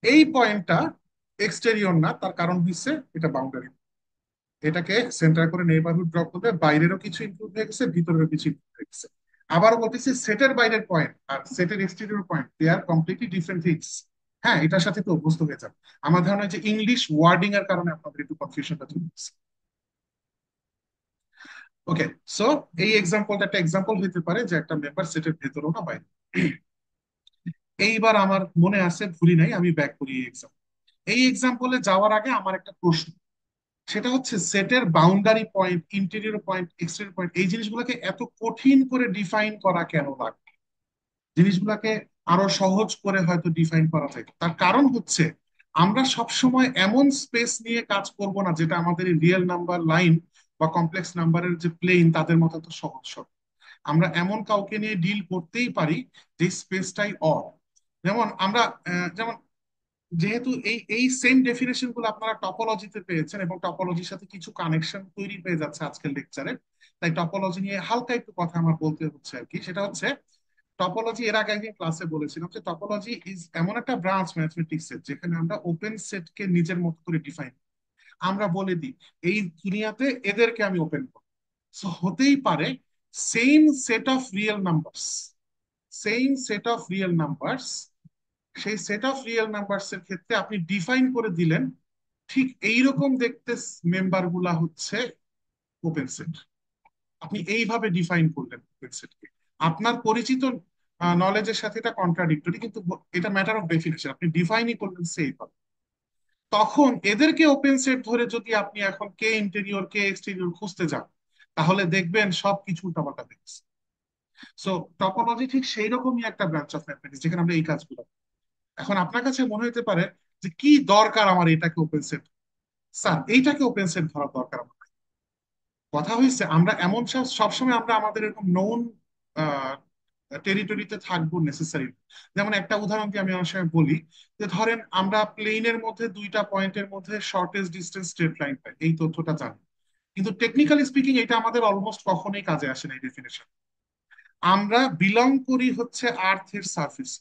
এই পয়েন্টটা এক্সটেরিয়র না, তার কারণ হচ্ছে এটা বাউন্ডারি। এটাকে সেন্টার করে নেইবারহুড ড্র করলে বাইরেরও কিছু ইনক্লুড হয়ে গেছে, ভিতরেরও কিছু ইনক্লুড হয়ে গেছে। আবার বলতেছি সেটের বাইরের পয়েন্ট আর সেটের এক্সটেরিয়র পয়েন্ট, দে আর কমপ্লিটলি ডিফারেন্ট থিংস। হ্যাঁ, এটার সাথে তো অভ্যস্ত হয়ে যাবে। আমার ধারণা যে ইংলিশ ওয়ার্ডিং এর কারণে আপনাদের একটু কনফিউশনটা চলে গেছে। ওকে, সো এই এক্সাম্পলটা একটা এক্সাম্পল হতে পারে যে একটা মেম্বার সেটের ভেতরও না বাইরে। এইবার আমার মনে আছে, ভুলি নাই, আমি ব্যাক করি এই এক্সাম্পল। এই এক্সাম্পলে যাওয়ার আগে আমার একটা প্রশ্ন, সেটা হচ্ছে সেটের boundary point, interior point, exterior point, এই জিনিসগুলোকে এত কঠিন করে ডিফাইন করা কেন লাগে? জিনিসগুলোকে আরো সহজ করে হয়তো ডিফাইন করা যায়। তার কারণ হচ্ছে আমরা সব সময় এমন স্পেস নিয়ে কাজ করব না যেটা আমাদের রিয়েল নাম্বার লাইন বা কমপ্লেক্স নাম্বারের যে প্লেন তাদের মতো তো সহজ সরল। আমরা এমন কাউকে নিয়ে ডিল করতেই পারি যে স্পেসটাই অড। যেমন আমরা যেমন যেহেতু এই এই সেম ডেফিনেশন গুলো আপনারা টপোলজিতে পেয়েছেন এবং টপোলজির সাথে কিছু কানেকশন তৈরি হয়ে যাচ্ছে আজকের লেকচারে, তাই টপোলজি নিয়ে হালকা একটু কথা আমার বলতে হচ্ছে আর কি। সেটা হচ্ছে টপোলজি, এর আগে একদিন ক্লাসে বলেছিলাম যে টপোলজি ইজ এমন একটা ব্রাঞ্চ ম্যাথমেটিক্স এর যেখানে আমরা ওপেন সেটকে নিজের মতো করে ডিফাইন, আমরা বলে দিই এই দুনিয়াতে এদেরকে আমি ওপেন করব। সো হতেই পারে same set of real numbers, same set of real numbers, সেই সেট অফ রিয়েল নাম্বারস এর ক্ষেত্রে আপনি ডিফাইন করে দিলেন ঠিক এইরকম দেখতে মেম্বার গুলা হচ্ছে ওপেন সেট। আপনি এইভাবে ডিফাইন করলেন ওপেন সেটকে। আপনার পরিচিত নলেজের সাথে এটা কন্ট্রাডিক্টরি, কিন্তু এটা ম্যাটার অফ ডেফিনেশন, আপনি ডিফাইনই করলেন সেইভাবে। তখন এদেরকে ওপেন সেট ধরে যদি আপনি এখন কে ইন্টেরিয়র কে এক্সটেরিয়র খুঁজতে যান, তাহলে দেখবেন সবকিছু উল্টাপাল্টা দেখছে। সো টপোলজি ঠিক সেই রকমই একটা ব্রাঞ্চ অফ ম্যাথমেটিক্স যেখানে আমরা এই কাজগুলো। এখন আপনার কাছে মনে হতে পারে যে কি দরকার আমার এটাকে ওপেন সেট, স্যার এইটাকে ওপেন সেট ধরার দরকার আমার নাই। কথা হয়েছে আমরা এমন সবসময় আমরা আমাদের এরকম নোন টেরিটরিতে থাকবো নেসেসারি। যেমন একটা উদাহরণ দিয়ে আমি অনেক সময় বলি যে ধরেন আমরা প্লেনের মধ্যে দুইটা পয়েন্টের মধ্যে শর্টেস্ট ডিস্টেন্স স্ট্রেট লাইন পাই, এই তথ্যটা জানি, কিন্তু টেকনিক্যালি স্পিকিং এটা আমাদের অলমোস্ট কখনোই কাজে আসে না এই ডেফিনেশন। আমরা বিলং করি হচ্ছে আর্থের সার্ফেস,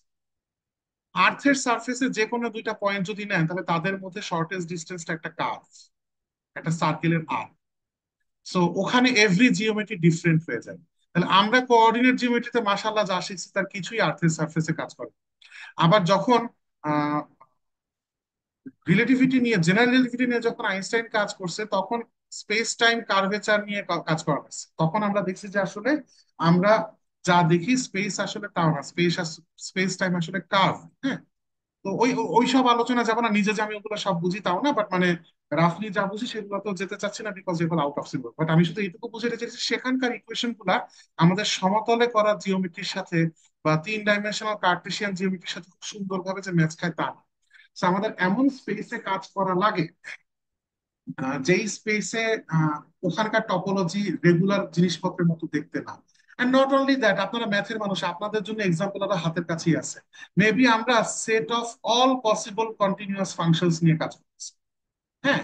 আর্থের সার্ফেসে যে কোনো দুইটা পয়েন্ট যদি নেন তাহলে তাদের মধ্যে শর্টেস্ট ডিস্টেন্সটা একটা কার্ভ, একটা সার্কেলের আর্ক। সো ওখানে এভরি জিওমেট্রি ডিফারেন্ট হয়ে যায়। তাহলে আমরা কোঅর্ডিনেট জিওমেট্রিতে মাশাআল্লাহ যা শিখছি তার কিছুই আর্থের সার্ফেসে কাজ করে। আবার যখন রিলেটিভিটি নিয়ে, জেনারেল রিলেটিভিটি নিয়ে যখন আইনস্টাইন কাজ করছে তখন স্পেস টাইম কার্ভেচার নিয়ে কাজ করা হয়েছে, তখন আমরা দেখছি যে আসলে আমরা যা দেখি স্পেস আসলে তাও না, স্পেস টাইম আসলে কার্ভ। হ্যাঁ, তো ওই সব আলোচনা যাবো না, নিজে যে আমি ওগুলো সব বুঝি তাও না, বাট মানে রাফলি যা বুঝি সেগুলো তো যেতে চাচ্ছি না, বিকজ এগুলো আউট অফ সিলেবাস। বাট আমি শুধু এইটুকু বুঝাতে চাইছি সেখানকার ইকুয়েশন গুলা আমাদের সমতলে করা জিওমেট্রির সাথে বা 3 ডাইমেনশনাল কার্টেসিয়ান জিওমেট্রির সাথে খুব সুন্দরভাবে যে ম্যাচ খায় তা না। So আমাদের এমন স্পেসে কাজ করা লাগে যেই স্পেসে ওখানকার টপোলজি রেগুলার জিনিসপত্রের মতো দেখতে না। এন্ড নট অনলি দ্যাট, আপনারা ম্যাথের মানুষ, আপনাদের জন্য এক্সাম্পল আরো হাতের কাছেই আছে। মেবি আমরা set of all possible continuous functions নিয়ে কাজ করছি, হ্যাঁ,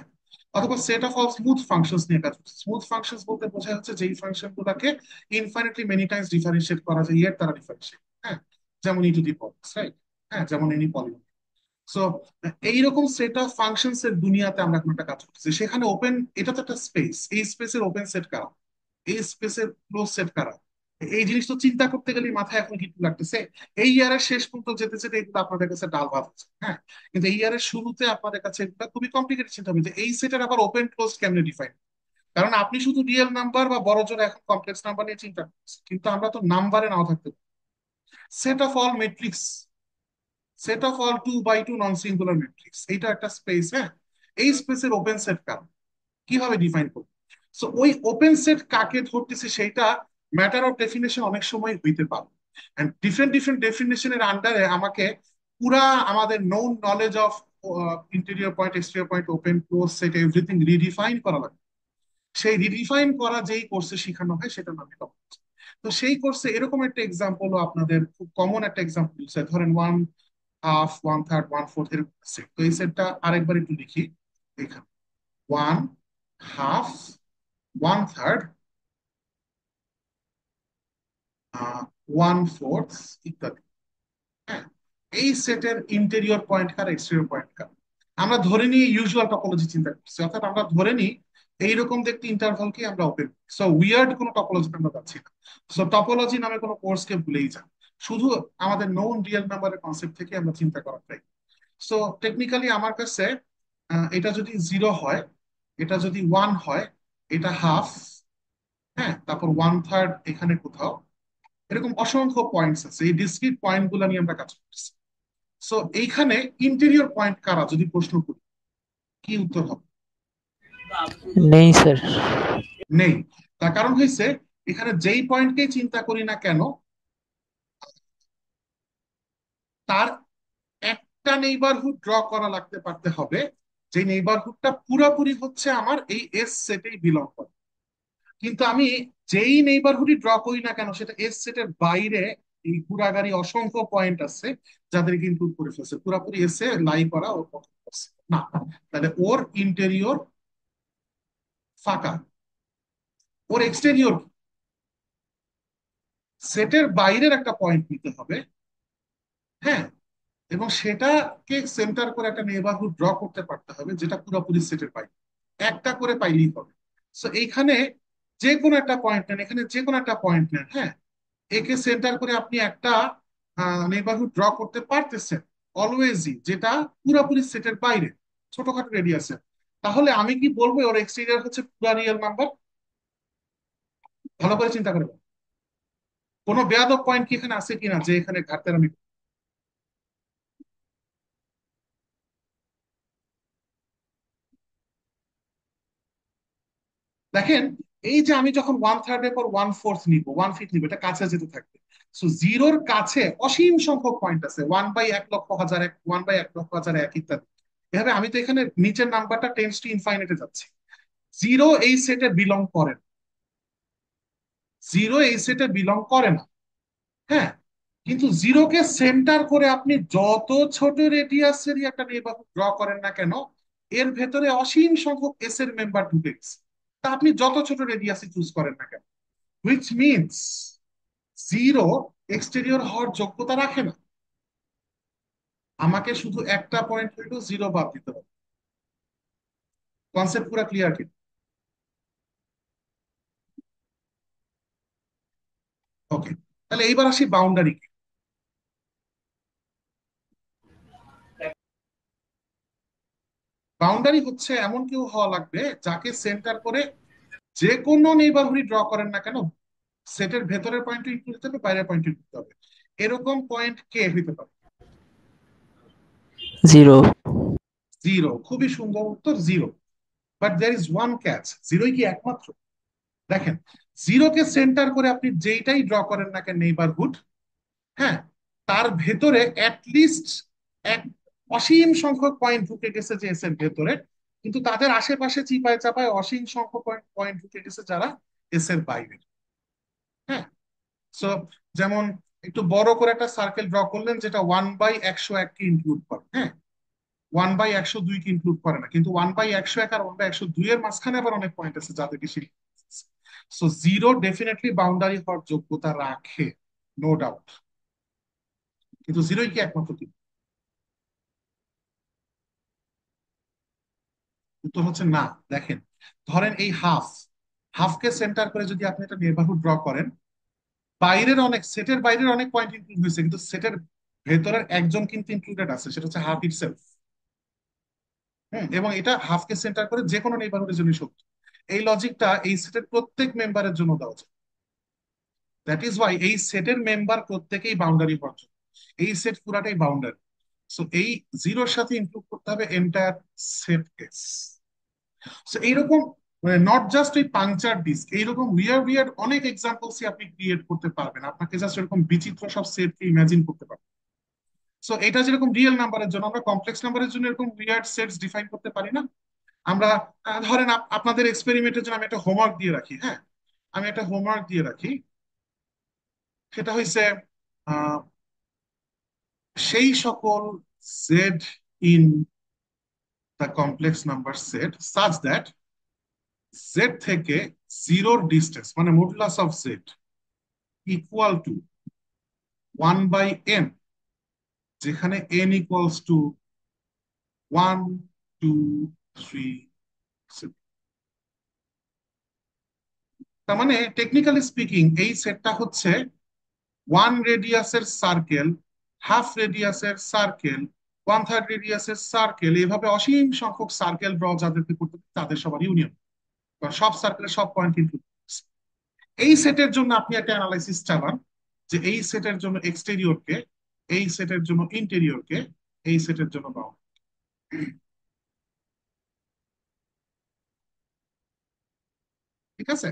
অথবা set of all smooth functions নিয়ে কাজ করছি। স্মুথ ফাংশনস বলতে বোঝা হচ্ছে যেই ফাংশন গুলাকে ইনফাইনাইটলি মেনি টাইমস ডিফারেন্সিয়েট করা যায়, এর তারা ডিফারেন্সিয়েট, হ্যাঁ, যেমন ই টু দি পাওয়ার, রাইট, হ্যাঁ, যেমন এনি পলিনোমিয়াল। সো এইরকম সেট অফ ফাংশনস এর দুনিয়াতে আমরা কোনো একটা কাজ করতেছি, সেখানে ওপেন, এটা তো একটা স্পেস, এই স্পেসের ওপেন সেট কারা, এই স্পেসের ক্লোজ সেট কারা, এই জিনিস তো চিন্তা করতে গেলে মাথায় এখন কিছু লাগতেছে। এই ইয়ারের শেষ পর্যন্ত যেতে যেতে এগুলো আপনাদের কাছে ডাল ভাত হচ্ছে, হ্যাঁ, কিন্তু এই ইয়ারের শুরুতে আপনাদের কাছে এগুলো খুবই কমপ্লিকেটেড চিন্তা হবে যে এই সেটের আবার ওপেন ক্লোজ কেমনে ডিফাইন। কারণ আপনি শুধু রিয়েল নাম্বার বা বড় জোর এখন কমপ্লেক্স নাম্বার নিয়ে চিন্তা করছেন, কিন্তু আমরা তো নাম্বারে নাও থাকতে পারি। Set of all matrix, set of all 2 by 2 non singular matrix, এইটা একটা স্পেস, হ্যাঁ, এই স্পেসের ওপেন সেট কার, কিভাবে ডিফাইন করবো? সো ওই ওপেন সেট কাকে ধরতেছে সেইটা ম্যাটার অফ ডেফিনেশন অনেক সময় হইতে পারে। এন্ড ডিফারেন্ট ডিফারেন্ট ডেফিনেশনের আন্ডারে আমাকে পুরা আমাদের known knowledge of interior point, exterior point, open close set, everything redefine করা লাগে। সেই রিডিফাইন করা যেই কোর্সে শেখানো হয় সেটা নামে টপিক। তো সেই কোর্সে এরকম একটা এক্সাম্পল, আপনাদের খুব কমন একটা এক্সাম্পল ধরেন 1/2, 1/3, 1/4 এরকম সেট। তো এই সেটটা আরেকবার একটু লিখি এখানে: 1/2, 1/3, 1/4 ইত্যাদি, হ্যাঁ। এই সেটের ইন্টেরিয়র পয়েন্ট কার, এক্সটেরিয়র পয়েন্ট কার, আমরা ধরে নিই ইউজুয়াল টপোলজি চিন্তা করছি, অর্থাৎ আমরা ধরে নিই এইরকম দেখতে ইন্টারভালকে আমরা ওপেন। সো উইয়ার্ড কোনো টপোলজি আমরা পাচ্ছি না। সো টপোলজি নামে কোনো কোর্সকে ভুলেই যান, শুধু আমাদের নোন রিয়েল নাম্বারের কনসেপ্ট থেকে আমরা চিন্তা করা ট্রাই। সো টেকনিক্যালি আমার কাছে এটা যদি 0 হয়, এটা যদি 1 হয়, এটা হাফ, হ্যাঁ, তারপর 1/3 এখানে কোথাও, এরকম অসংখ্য পয়েন্টস আছে, এই ডিসক্রিট পয়েন্ট গুলো নিয়ে আমরা কাজ করতেছি। সো এইখানে ইন্টেরিয়র পয়েন্ট কারা যদি প্রশ্ন করি, কি উত্তর হবে? নেই স্যার। নেই। তার কারণ হয়েছে এখানে যেই পয়েন্টকেই চিন্তা করি না কেন, তার একটা নেইবারহুড ড্র করা লাগতে পারতে হবে, যে নেইবারহুডটা পুরাপুরি হচ্ছে আমার এই এস সেটেই বিলং করে। কিন্তু আমি যেই নেইবারহুডই ড্র করি না কেন, সেটা এস সেটের বাইরে এই ঘুরাগাড়ি অসংখ্য পয়েন্ট আছে যাদের কিন্তু করে ফেলছে, পুরাপুরি এসে লাই করা ওর পক্ষে possible না। তাহলে ওর ইন্টেরিয়র ফাঁকা, ওর এক্সটেরিয়র সেটের বাইরের একটা পয়েন্ট নিতে হবে, হ্যাঁ, এবং সেটাকে সেন্টার করে একটা নেইবারহুড ড্র করতে পারতে হবে যেটা পুরোপুরি সেটের বাইরে। একটা করে পাইলেই হবে। সো এইখানে যে কোনো একটা পয়েন্ট নেন, এখানে যে কোনো একটা পয়েন্ট নেন, হ্যাঁ, একে সেন্টার করে আপনি একটা নেইবারহুড ড্র করতে পারতেছেন অলওয়েজই, যেটা পুরোপুরি সেটের বাইরে, ছোটখাটো রেডিয়াসে। তাহলে আমি কি বলবো ওর এক্সটেরিয়র হচ্ছে পুরা রিয়েল নাম্বার? ভালো করে চিন্তা করে বলুন। কোনো বেয়াদব পয়েন্ট কি এখানে আছে কিনা যে এখানে ঘাটতে আমি? দেখেন, এই যে আমি যখন 1/3 এর পর 1/4 নিব, 1/5 নিব, এটা কাছে যেতে থাকবে। সো জিরোর কাছে অসীম সংখ্যক পয়েন্ট আছে, 1/1,00,000 এক, 1/1,00,000 এক ইত্যাদি। এভাবে আমি তো এখানে নিচের নাম্বারটা টেন্স টু ইনফাইনাইটে যাচ্ছে। জিরো এই সেটে বিলং করে না, জিরো এই সেটে বিলং করে না, হ্যাঁ। কিন্তু জিরোকে সেন্টার করে আপনি যত ছোট রেডিয়াসেরই একটা নেইবারহুড ড্র করেন না কেন, এর ভেতরে অসীম সংখ্যক এস এর মেম্বার ঢুকে গেছে। তা আপনি যত ছোট রেডিয়াসই চুজ করেন না কেন, হুইচ মিনস জিরো এক্সটেরিয়র হওয়ার যোগ্যতা রাখে না। আমাকে শুধু একটা পয়েন্ট হইলেও জিরো বাদ দিতে হবে। কনসেপ্ট পুরো ক্লিয়ার কি? ওকে, তাহলে এইবার আসি বাউন্ডারি। বাউন্ডারি হচ্ছে এমন কেউ হওয়া লাগবে যাকে সেন্টার করে যে কোনো নেইবারহুড ড্র করেন না কেন, সেটের ভেতরের পয়েন্ট ইনক্লুড হতে হবে, বাইরের পয়েন্ট ইনক্লুড হতে হবে। এরকম পয়েন্ট কে হইতে পারে? জিরো। জিরো, খুবই সুন্দর উত্তর, zero. But there is one catch, জিরোই কি একমাত্র? দেখেন, জিরোকে সেন্টার করে আপনি যেইটাই ড্র করেন না কেন নেইবারহুড, হ্যাঁ, তার ভেতরে অ্যাটলিস্ট এক অসীম সংখ্যক পয়েন্ট ঢুকে গেছে যে এস এর ভেতরে, কিন্তু তাদের আশেপাশে চিপায় চাপায় অসীম সংখ্যক পয়েন্ট ঢুকে গেছে যারা এস এর বাইরে। হ্যাঁ, সো যেমন একটু বড় করে একটা সার্কেল ড্র করলেন যেটা 1/101 কে ইনক্লুড করে, হ্যাঁ, 1/102 কে ইনক্লুড করে না, কিন্তু 1/101 আর 1/102 এর মাঝখানে আবার অনেক পয়েন্ট আছে যাদেরকে সে, সো জিরো ডেফিনেটলি বাউন্ডারি হওয়ার যোগ্যতা রাখে, নো ডাউট। কিন্তু জিরোই কি একমাত্র কি? উত্তর হচ্ছে না। দেখেন, ধরেন এই হাফকে সেন্টার করে যদি আপনি একটা নেইবারহুড ড্র করেন, বাইরের অনেক সেটের বাইরের অনেক পয়েন্ট ইনক্লুড হয়েছে, কিন্তু সেটের ভেতরের একজন কিন্তু ইনক্লুডেড আছে, সেটা হচ্ছে হাফ ইটসেলফ। এবং এটা হাফকে সেন্টার করে যে কোনো নেইবারহুডের জন্য সত্য। এই লজিকটা এই সেটের প্রত্যেক মেম্বারের জন্য দেওয়া যায়। দ্যাট ইজ ওয়াই এই সেটের মেম্বার প্রত্যেকেই বাউন্ডারি পর্যন্ত, এই সেট পুরাটাই বাউন্ডারি। সো এই জিরোর সাথে ইনক্লুড করতে হবে এন্টায়ার সেট কেস। সো এইরকম, মানে নট জাস্ট এই পাংচার ডিস্ক, এইরকম উইয়ার্ড উইয়ার্ড অনেক এক্সাম্পলসই আপনি ক্রিয়েট করতে পারবেন, আপনাকে জাস্ট এরকম বিচিত্র সব সেটকে ইমাজিন করতে পারবেন। সো এটা যেরকম রিয়েল নাম্বারের জন্য, আমরা কমপ্লেক্স নাম্বারের জন্য এরকম উইয়ার্ড সেটস ডিফাইন করতে পারি না? আমরা ধরেন আপনাদের এক্সপেরিমেন্টের জন্য আমি একটা হোমওয়ার্ক দিয়ে রাখি, হ্যাঁ, আমি একটা হোমওয়ার্ক দিয়ে রাখি, সেটা হইছে সেই সকল Z in the complex number set such that Z থেকে জিরোর ডিস্টেন্স মানে modulus of Z equal to 1/n, যেখানে n ইকুয়ালস টু 1, 2, 3, 6। তার মানে টেকনিক্যালি স্পিকিং এই সেটটা হচ্ছে 1 রেডিয়াসের সার্কেল, হাফ রেডিয়াসের সার্কেল, 1/3 রেডিয়াসের সার্কেল, এইভাবে অসীম সংখ্যক সার্কেল ড্র যাদেরকে করতে হবে, তাদের সবার ইউনিয়ন, সব সার্কেলের সব পয়েন্ট কিন্তু। এই সেটের জন্য আপনি একটা অ্যানালাইসিস চালান যে এই সেটের জন্য এক্সটেরিয়র কে, এই সেটের জন্য ইন্টেরিয়র কে, এই সেটের জন্য বাউন্ডারি। ঠিক আছে?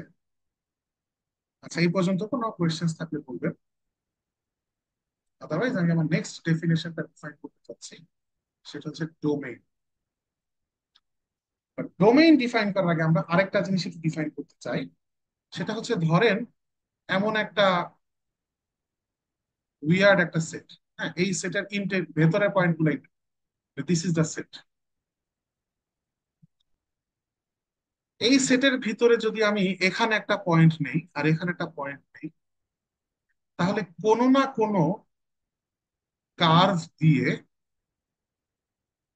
আচ্ছা, এই পর্যন্ত কোনো কোয়েশ্চেন্স থাকলে বলবেন, আদারওয়াইজ আমি আমার নেক্সট ডেফিনেশনটা ডিফাইন করতে চাচ্ছি, সেটা হচ্ছে ডোমেইন। ডোমেইন ডিফাইন করার আগে আমরা আরেকটা জিনিস একটু ডিফাইন করতে চাই, সেটা হচ্ছে ধরেন এমন একটা উইয়ার্ড একটা সেট, হ্যাঁ, এই সেটের ভেতরের পয়েন্ট গুলাই, দিস ইজ দ্য সেট। এই সেটের ভিতরে যদি আমি এখানে একটা পয়েন্ট নেই আর এখানে একটা পয়েন্ট নেই, তাহলে কোনো না কোনো কার্ভ দিয়ে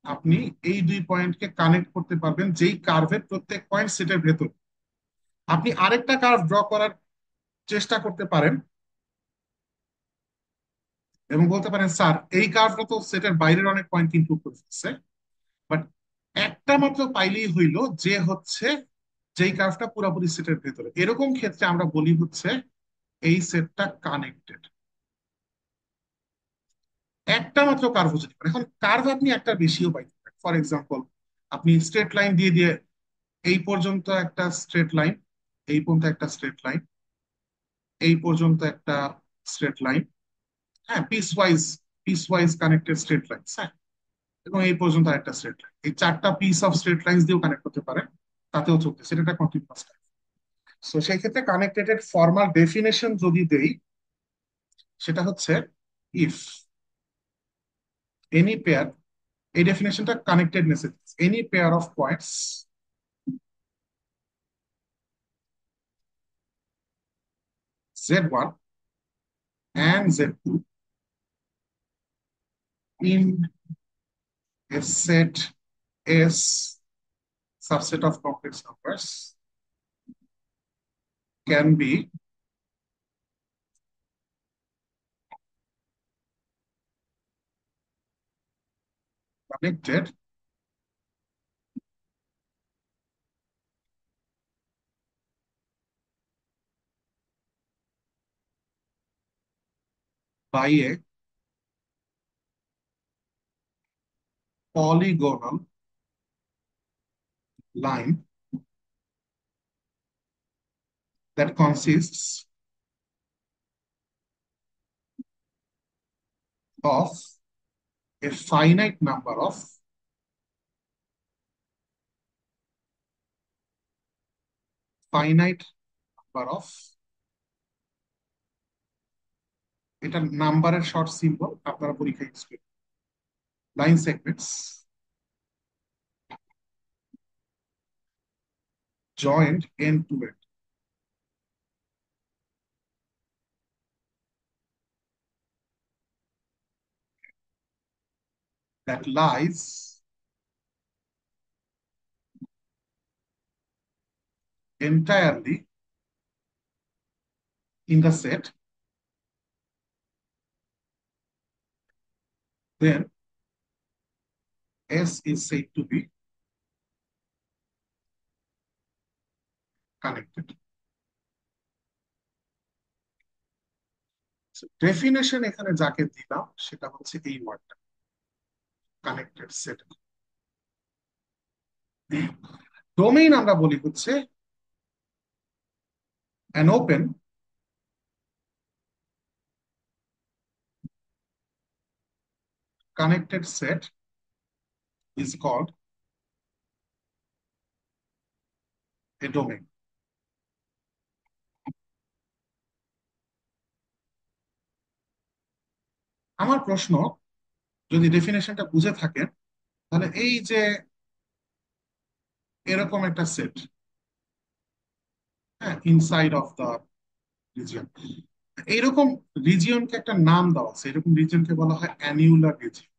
আপনি এই দুই পয়েন্টকে কানেক্ট করতে পারবেন, যেই কার্ভের প্রত্যেক পয়েন্ট সেটের ভেতর। আপনি আরেকটা কার্ভ ড্র করার চেষ্টা করতে পারেন এবং বলতে পারেন স্যার এই কার্ভটা তো সেটের বাইরের অনেক পয়েন্ট ইনক্লুড করে ফেলছে, বাট একটা মাত্র পাইলেই হইল যে হচ্ছে যেই কার্ভটা পুরোপুরি সেটের ভেতরে, এরকম ক্ষেত্রে আমরা বলি হচ্ছে এই সেটটা কানেক্টেড। একটা মাত্র কার্ভ যদি পারেন, এখন কার্ভ আপনি একটা বেশিও পাইতে পারেন। ফর এক্সাম্পল, আপনি স্ট্রেট লাইন দিয়ে দিয়ে এই পর্যন্ত একটা স্ট্রেট লাইন, এই পর্যন্ত একটা স্ট্রেট লাইন, এই পর্যন্ত একটা স্ট্রেট লাইন, হ্যাঁ, piece wise connected straight line, হ্যাঁ, এবং এই পর্যন্ত একটা স্ট্রেট লাইন, এই চারটা পিস অফ স্ট্রেট লাইন দিয়েও কানেক্ট করতে পারেন, তাতেও চলতেছে, এটা একটা কন্টিনিউয়াস লাইন। সো সেই ক্ষেত্রে কানেক্টেড ফর্মাল ডেফিনেশন যদি দেই, সেটা হচ্ছে ইফ এনি পেয়ার, এই ডেফিনেশনটা connectedness, any pair of points z1 and z2 in a set S subset of complex numbers can be connected by a polygonal line that consists of a finite number of এটা নাম্বারের short symbol, আপনারা পরীক্ষায় use করবেন, line segments joined end to end that lies entirely in the set, then S is said to be connected. Definition এখানে যাকে দিলাম সেটা হচ্ছে এই ওয়ার্ডটা, কানেক্টেড সেট। ডোমেইন আমরা বলি হচ্ছে an open connected set is called a domain. আমার প্রশ্ন, যদি ডেফিনেশনটা বুঝে থাকেন তাহলে এই যে এরকম একটা সেট, হ্যাঁ, ইনসাইড অফ দা রিজিয়ন, এইরকম রিজিয়নকে একটা নাম দেওয়া আছে, এরকম রিজিয়নকে বলা হয় অ্যানিউলার রিজিয়ন।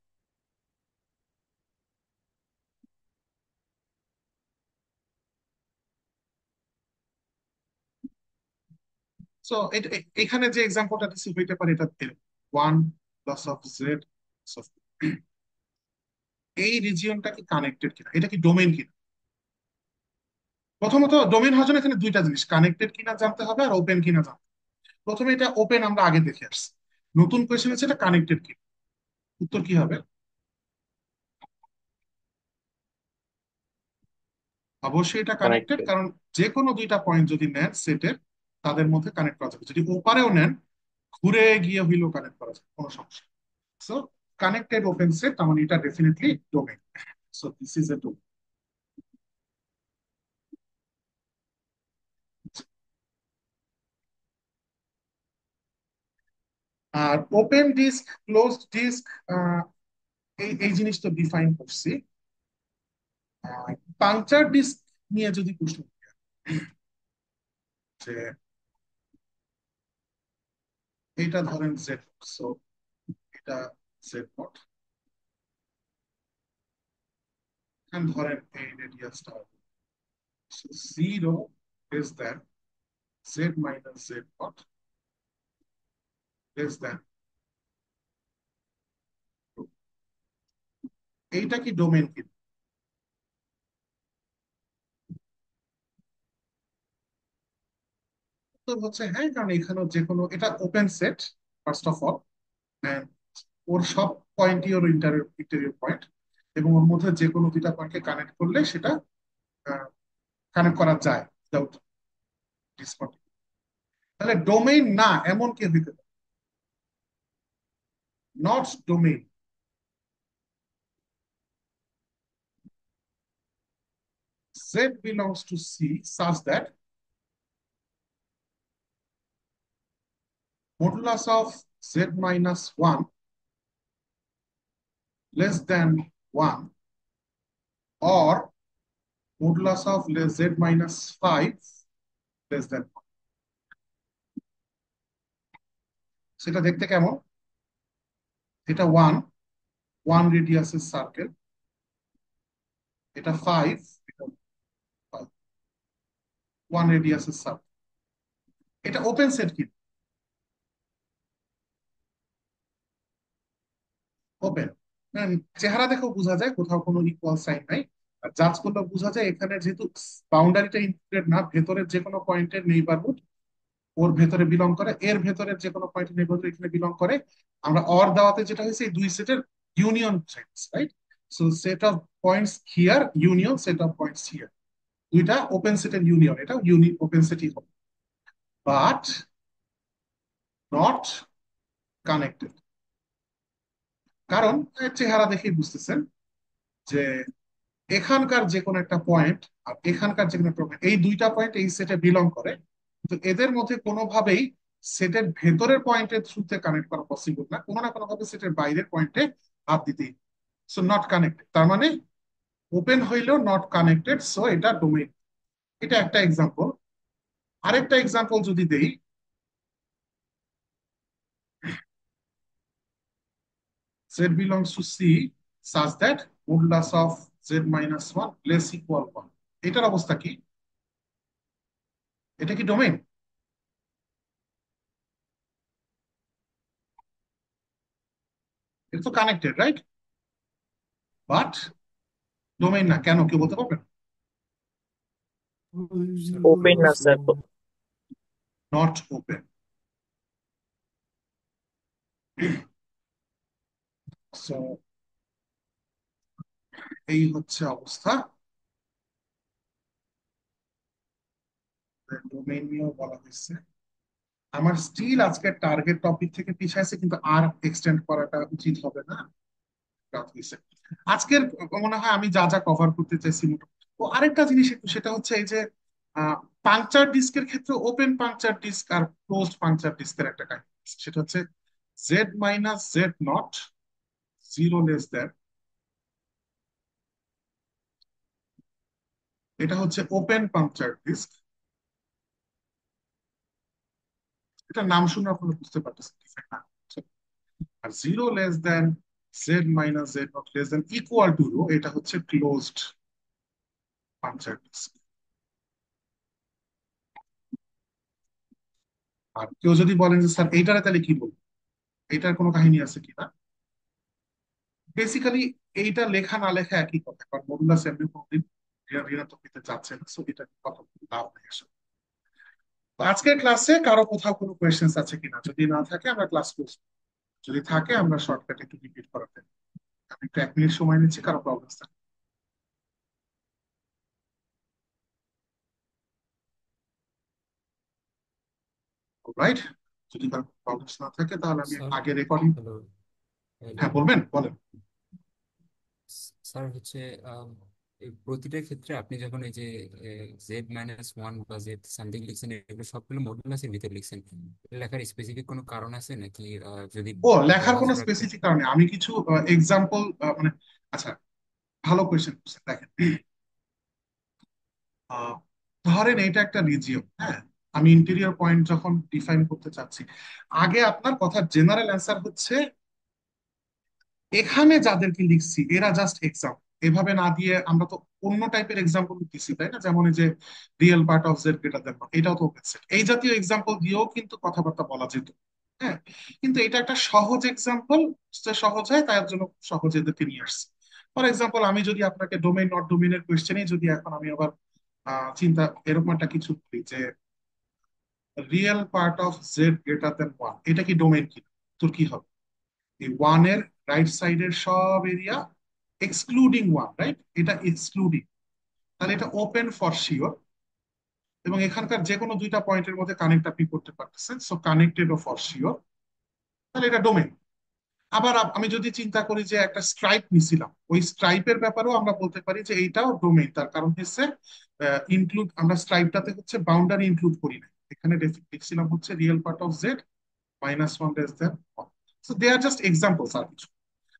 সো এখানে যে এক্সাম্পলটা দিচ্ছি হইতে পারে এটা 1 প্লাস অফ জেড, এই রিজিয়নটা কি কানেক্টেড কিনা, এটা কি ডোমেইন কিনা। প্রথমত ডোমেইন হওয়ার জন্য এখানে দুইটা জিনিস, কানেক্টেড কিনা জানতে হবে আর ওপেন কিনা জানতে হবে। প্রথমে এটা ওপেন আমরা আগে দেখে আসছি, নতুন কোয়েশ্চেন হচ্ছে এটা কানেক্টেড কিনা। উত্তর কি হবে? অবশ্যই এটা কানেক্টেড, কানেক্টেড। কারণ যে কোনো দুইটা পয়েন্ট যদি নেন সেটের, তাদের মধ্যে কানেক্ট করা যাবে। যদি ওপারেও নেন, ঘুরে গিয়ে হইলেও কানেক্ট করা যাবে, কোনো সমস্যা। সো কানেক্টেড ওপেন সেট, তার মানে এটা definitely domain. So this is a domain. আর ওপেন ডিস্ক, ক্লোজড ডিস্ক, এই এই জিনিস তো ডিফাইন করছি। পাংচার ডিস্ক নিয়ে যদি প্রশ্ন থাকে, যে এটা ধরেন জেড, সো এটা জেড নট, ধরেন এই রেডিয়াসটা zero less than Z minus Z naught less than, এইটা কি ডোমেইন কি? উত্তর হচ্ছে হ্যাঁ, কারণ এখানে যে কোনো, এটা open set first of all, ওর সব পয়েন্টই ওর ইন্টেরিয়র পয়েন্ট, এবং ওর মধ্যে যে কোনো দুইটা পয়েন্টকে কানেক্ট করলে সেটা কানেক্ট করা যায় উইদাউট ডিসকন্টিনিউটি। তাহলে ডোমেইন না এমন কে হইতে পারে? Not domain, Z belongs to C such that modulus of Z minus 1 less than 1 or modulus of Z minus 5 less than 1. সেটা দেখতে কেমন? এটা 1 রেডিয়াসের সার্কেল, এটা 5, এটা 5, 1 রেডিয়াসের সার্কেল। এটা ওপেন সেট কি? ওপেন। চেহারা দেখেও বোঝা যায় কোথাও কোনো ইকুয়াল সাইন নাই, আর জাজ করলেও বোঝা যায় এখানে যেহেতু বাউন্ডারিটা ইনক্লুডেড না, ভেতরের যে কোনো পয়েন্টের নেইবারহুড ওর ভেতরে বিলং করে, এর ভেতরের যে কোনো পয়েন্টের নেইবারহুড এখানে বিলং করে। আমরা অর দেওয়াতে যেটা হয়েছে এই দুই সেটের ইউনিয়ন বুঝাইতেছে, right? So set of points here union set of points here, দুইটা ওপেন সেটের ইউনিয়ন, এটা ওপেন সেটই হবে, বাট নট কানেক্টেড। কারণ এর চেহারা দেখেই বুঝতেছেন যে এখানকার যে কোনো একটা পয়েন্ট আর এখানকার যে কোনো একটা point, এই দুইটা পয়েন্ট এই সেটে বিলং করে, তো এদের মধ্যে কোনোভাবেই সেটের ভেতরের পয়েন্টের থ্রুতে কানেক্ট করা পসিবল না, কোনো না কোনো ভাবে সেটের বাইরের পয়েন্টে হাত দিতেই। সো নট কানেক্টেড, তার মানে ওপেন হইলেও নট কানেক্টেড, সো এটা ডোমেইন। এটা একটা এক্সাম্পল। আরেকটা এক্সাম্পল যদি দেই, z belongs to C such that modulus of z minus 1 less equal 1, এটার অবস্থা কি? এটা কি ডোমেইন? এটা তো কানেক্টেড, রাইট? বাট ডোমেইন না, কেন কেউ বলতে পারবেন? ওপেন না স্যার। Not open. সো এই হচ্ছে অবস্থা। ডোমেইন নিয়েও বলা হয়েছে। আমার স্টিল আজকে টার্গেট টপিক থেকে পিছাইছে, কিন্তু আর এক্সটেন্ড করাটা উচিত হবে না, রাত হয়েছে। আজকের মনে হয় আমি যা যা কভার করতে চাইছি মোটামুটি। ও আরেকটা জিনিস একটু, সেটা হচ্ছে এই যে পাংচার ডিস্কের ক্ষেত্রে ওপেন পাংচার ডিস্ক আর ক্লোজড পাংচার ডিস্কের একটা কাহিনী আছে। সেটা হচ্ছে Z minus Z not zero less than, এটা হচ্ছে ওপেন পাংচার ডিস্ক। এটা নাম শুনে আপনারা বুঝতে পারতেছেন ডিফারেন্ট নাম। আর zero less than Z minus Z naught less than equal to rho, এটা হচ্ছে ক্লোজড পাংচার ডিস্ক। আর কেউ যদি বলেন যে স্যার এইটারে তাহলে কি বলবো, এইটার কোনো কাহিনী আছে কিনা, বেসিক্যালি এইটা লেখা না লেখা একই কথা, কারণ মডুলাস এমনি কোনদিন ঋণাত্মক নিতে চাচ্ছে না, সো এটা কথা বলে লাভ নেই আসলে। তো আজকের ক্লাসে কারো কোথাও কোনো কোয়েশ্চেন্স আছে কিনা, যদি না থাকে আমরা ক্লাস ক্লোজ, যদি থাকে আমরা শর্টকাটে একটু রিপিট করাতে। আমি একটু 1 মিনিট সময় নিচ্ছি, কারো প্রবলেম থাকে। রাইট, যদি কারো প্রবলেম না থাকে তাহলে আমি স্যার, আগে রেকর্ডিং। হ্যালো। হ্যাঁ বলবেন, বলেন। স্যার হচ্ছে এই প্রতিটা ক্ষেত্রে আপনি যখন এই যে Z-1 বা জেড সামথিং লিখছেন, এগুলো সবগুলো মডুলাসের ভিতরে লিখছেন, এটা লেখার স্পেসিফিক কোনো কারণ আছে নাকি? যদি ও লেখার কোনো সহজ রাখতে। স্পেসিফিক কারণে আমি কিছু এক্সাম্পল মানে, আচ্ছা ভালো কোয়েশ্চেন করছেন। দেখেন আহ, ধরেন এটা একটা রিজিয়ন, হ্যাঁ, আমি ইন্টেরিয়র পয়েন্ট যখন ডিফাইন করতে চাচ্ছি, আগে আপনার কথার জেনারেল অ্যান্সার হচ্ছে এখানে যাদেরকে লিখছি এরা জাস্ট এক্সাম্পল, এভাবে না দিয়ে আমরা তো অন্য টাইপের এক্সাম্পল দিচ্ছি, তাই না? যেমন এই যে real part of Z greater than, এটাও তো ওপেন সেট, এই জাতীয় এক্সাম্পল দিয়েও কিন্তু কথাবার্তা বলা যেত, হ্যাঁ। কিন্তু এটা একটা সহজ এক্সাম্পল, সহজ হয় তাই জন্য সহজে এদেরকে নিয়ে আসছি। ফর এক্সাম্পল আমি যদি আপনাকে ডোমেইন নট ডোমেইনের কোয়েশ্চেনেই যদি এখন আমি আবার চিন্তা এরকম একটা কিছু বলি যে real part of Z greater than 1, এটা কি ডোমেইন কি? তোর কি হবে? এই 1 এর রাইট সাইডের সব এরিয়া এক্সক্লুডিং 1, রাইট? এটা এক্সক্লুডিং, তাহলে এটা ওপেন ফর শিওর, এবং এখানকার যে কোনো দুইটা পয়েন্টের মধ্যে কানেক্ট আপনি করতে পারতেছেন, সো কানেক্টেড ও ফর শিওর, তাহলে এটা ডোমেইন। আবার আমি যদি চিন্তা করি যে একটা স্ট্রাইপ নিছিলাম, ওই স্ট্রাইপের ব্যাপারেও আমরা বলতে পারি যে এইটাও ডোমেইন, তার কারণ হচ্ছে ইনক্লুড, আমরা স্ট্রাইপটাতে হচ্ছে বাউন্ডারি ইনক্লুড করি না, এখানে দেখছিলাম হচ্ছে real part of Z minus 1 less than 1। So they are just examples, আর কিছু।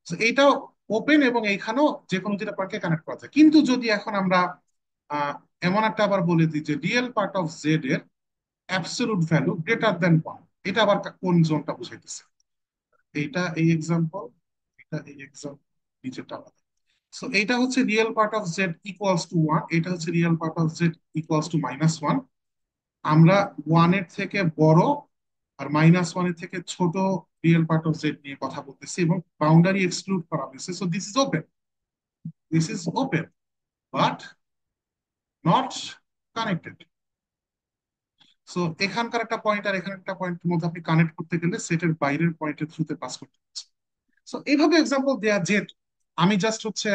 So এইটাও ওপেন, এবং এইখানেও যে কোনো দুইটা পয়েন্টকে কানেক্ট করা যায়। কিন্তু যদি এখন আমরা আহ, এমন একটা আবার বলে দিই যে রিয়েল পার্ট অফ জেড এর অ্যাবসলিউট ভ্যালু গ্রেটার দেন 1, এটা আবার কোন জোনটা বুঝাইতেছে? এইটা এই এক্সাম্পল, এটা এই এক্সাম্পল, নিচেরটা আলাদা। সো এইটা হচ্ছে real part of Z equals two 1, এটা হচ্ছে real part of Z equals two minus 1। আমরা 1 এর থেকে বড় আর মাইনাস 1 এর থেকে ছোট রিয়েল পার্ট অফ জেড নিয়ে কথা বলতেছি, এবং বাউন্ডারি এক্সক্লুড করা হয়েছে, so this is open, this is open but not connected. So এখানকার একটা পয়েন্ট আর এখানে একটা পয়েন্টের মধ্যে আপনি কানেক্ট করতে গেলে সেটের বাইরের পয়েন্টের থ্রুতে পাস করতে হচ্ছে। সো এইভাবে এক্সাম্পল দেওয়া যেত, আমি জাস্ট হচ্ছে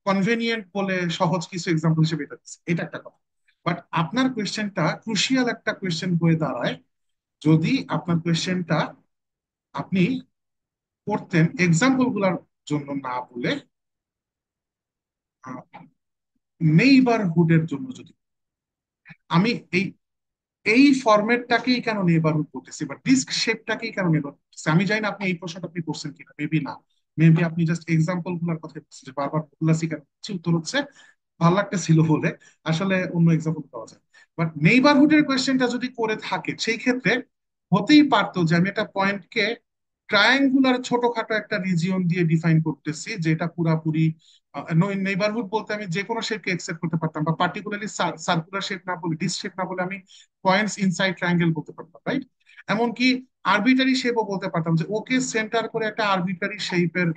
কনভেনিয়েন্ট বলে সহজ কিছু এক্সাম্পল হিসেবে এটা দিচ্ছি, এটা একটা কথা। বাট আপনার কোয়েশ্চেনটা ক্রুশিয়াল একটা কোয়েশ্চেন হয়ে দাঁড়ায় যদি আপনার কোয়েশ্চেনটা আপনি করতেন এক্সাম্পল গুলার জন্য না বলে নেইবারহুডের জন্য। যদি আমি এই এই ফরম্যাটটাকেই কেন নেইবারহুড করতেছি বা ডিস্ক শেপটাকেই কেন নেইবারহুড করতেছি, আমি জানি না আপনি এই প্রশ্নটা আপনি করছেন কিনা, মেবি না, মেবি আপনি জাস্ট এক্সাম্পল গুলার কথা বলছেন যে বারবার বললাসি কেন হচ্ছে, উত্তর হচ্ছে ভালো লাগতেছিল বলে, আসলে অন্য এক্সাম্পল পাওয়া যায়। বাট নেইবারহুডের কোয়েশ্চেনটা যদি করে থাকে সেই ক্ষেত্রে হতেই পারতো যে আমি একটা পয়েন্টকে ট্রায়াঙ্গুলার ছোটখাটো একটা রিজিয়ন দিয়ে ডিফাইন করতেছি, যেটা পুরাপুরি নেইবারহুড বলতে আমি যে কোনো শেপকে একসেপ্ট করতে পারতাম, বা পার্টিকুলারলি সার্কুলার শেপ না বলে, ডিস্ক শেপ না বলে আমি পয়েন্টস ইনসাইড ট্রায়াঙ্গেল বলতে পারতাম, রাইট? এমনকি আরবিটারি শেপও বলতে পারতাম, যে ওকে সেন্টার করে একটা আরবিটারি শেপের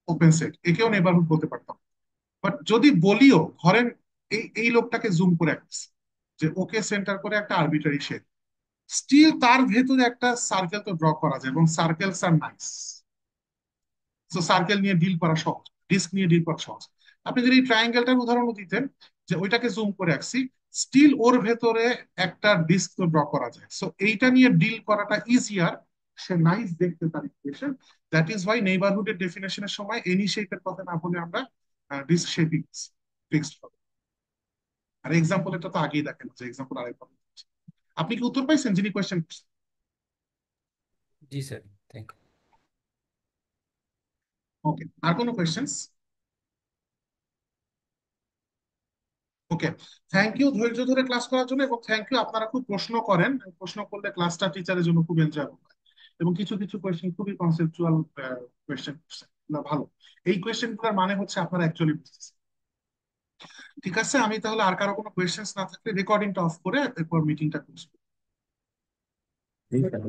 ওপেন সেট, একেও নেইবারহুড বলতে পারতাম। বাট যদি বলিও, ধরেন এই এই লোকটাকে জুম করে আঁকছি, যে ওকে সেন্টার করে একটা আরবিটারি শেপ, স্টিল তার ভেতরে একটা সার্কেল তো ড্র করা যায়, এবং সার্কেলস আর নাইস। তো সার্কেল নিয়ে ডিল করা সহজ, ডিস্ক নিয়ে ডিল করা সহজ। আপনি যদি ট্রায়াঙ্গেলটার উদাহরণও দিতেন, যে ওইটাকে জুম করে রাখছি, স্টিল ওর ভেতরে একটা ডিস্ক তো ড্র করা যায়, সো এইটা নিয়ে ডিল করাটা ইজিয়ার। সে নাইস দেখতে তার ইকুয়েশন। দ্যাট ইজ ওয়াই নেইবারহুডের ডেফিনেশনের সময় এনি শেপের কথা না বলে আমরা ডিস্ক শেপই ফিক্সড হবে। আর এক্সাম্পল এটা তো আগেই দেখেন, যে এক্সাম্পল আরেকবার দিচ্ছি। আপনি কি উত্তর পাইছেন যিনি কোয়েশ্চেন? জি স্যার, থ্যাংক ওকে, আর কোনো কোয়েশ্চেন্স? ওকে, থ্যাংক ইউ ধৈর্য ধরে ক্লাস করার জন্য, এবং থ্যাংক ইউ আপনারা খুব প্রশ্ন করেন, প্রশ্ন করলে ক্লাসটা টিচারের জন্য খুব এনজয়েবল হয়। এবং কিছু কিছু কোয়েশ্চেন খুবই কনসেপচুয়াল কোয়েশ্চেন করছেন, না ভালো। এই কোয়েশ্চেন গুলোর মানে হচ্ছে আপনারা অ্যাকচুয়ালি বুঝতেছেন। ঠিক আছে, আমি তাহলে আর কারো কোনো কোয়েশ্চেন্স না থাকলে রেকর্ডিংটা অফ করে এরপর মিটিংটা করছি। জি স্যার।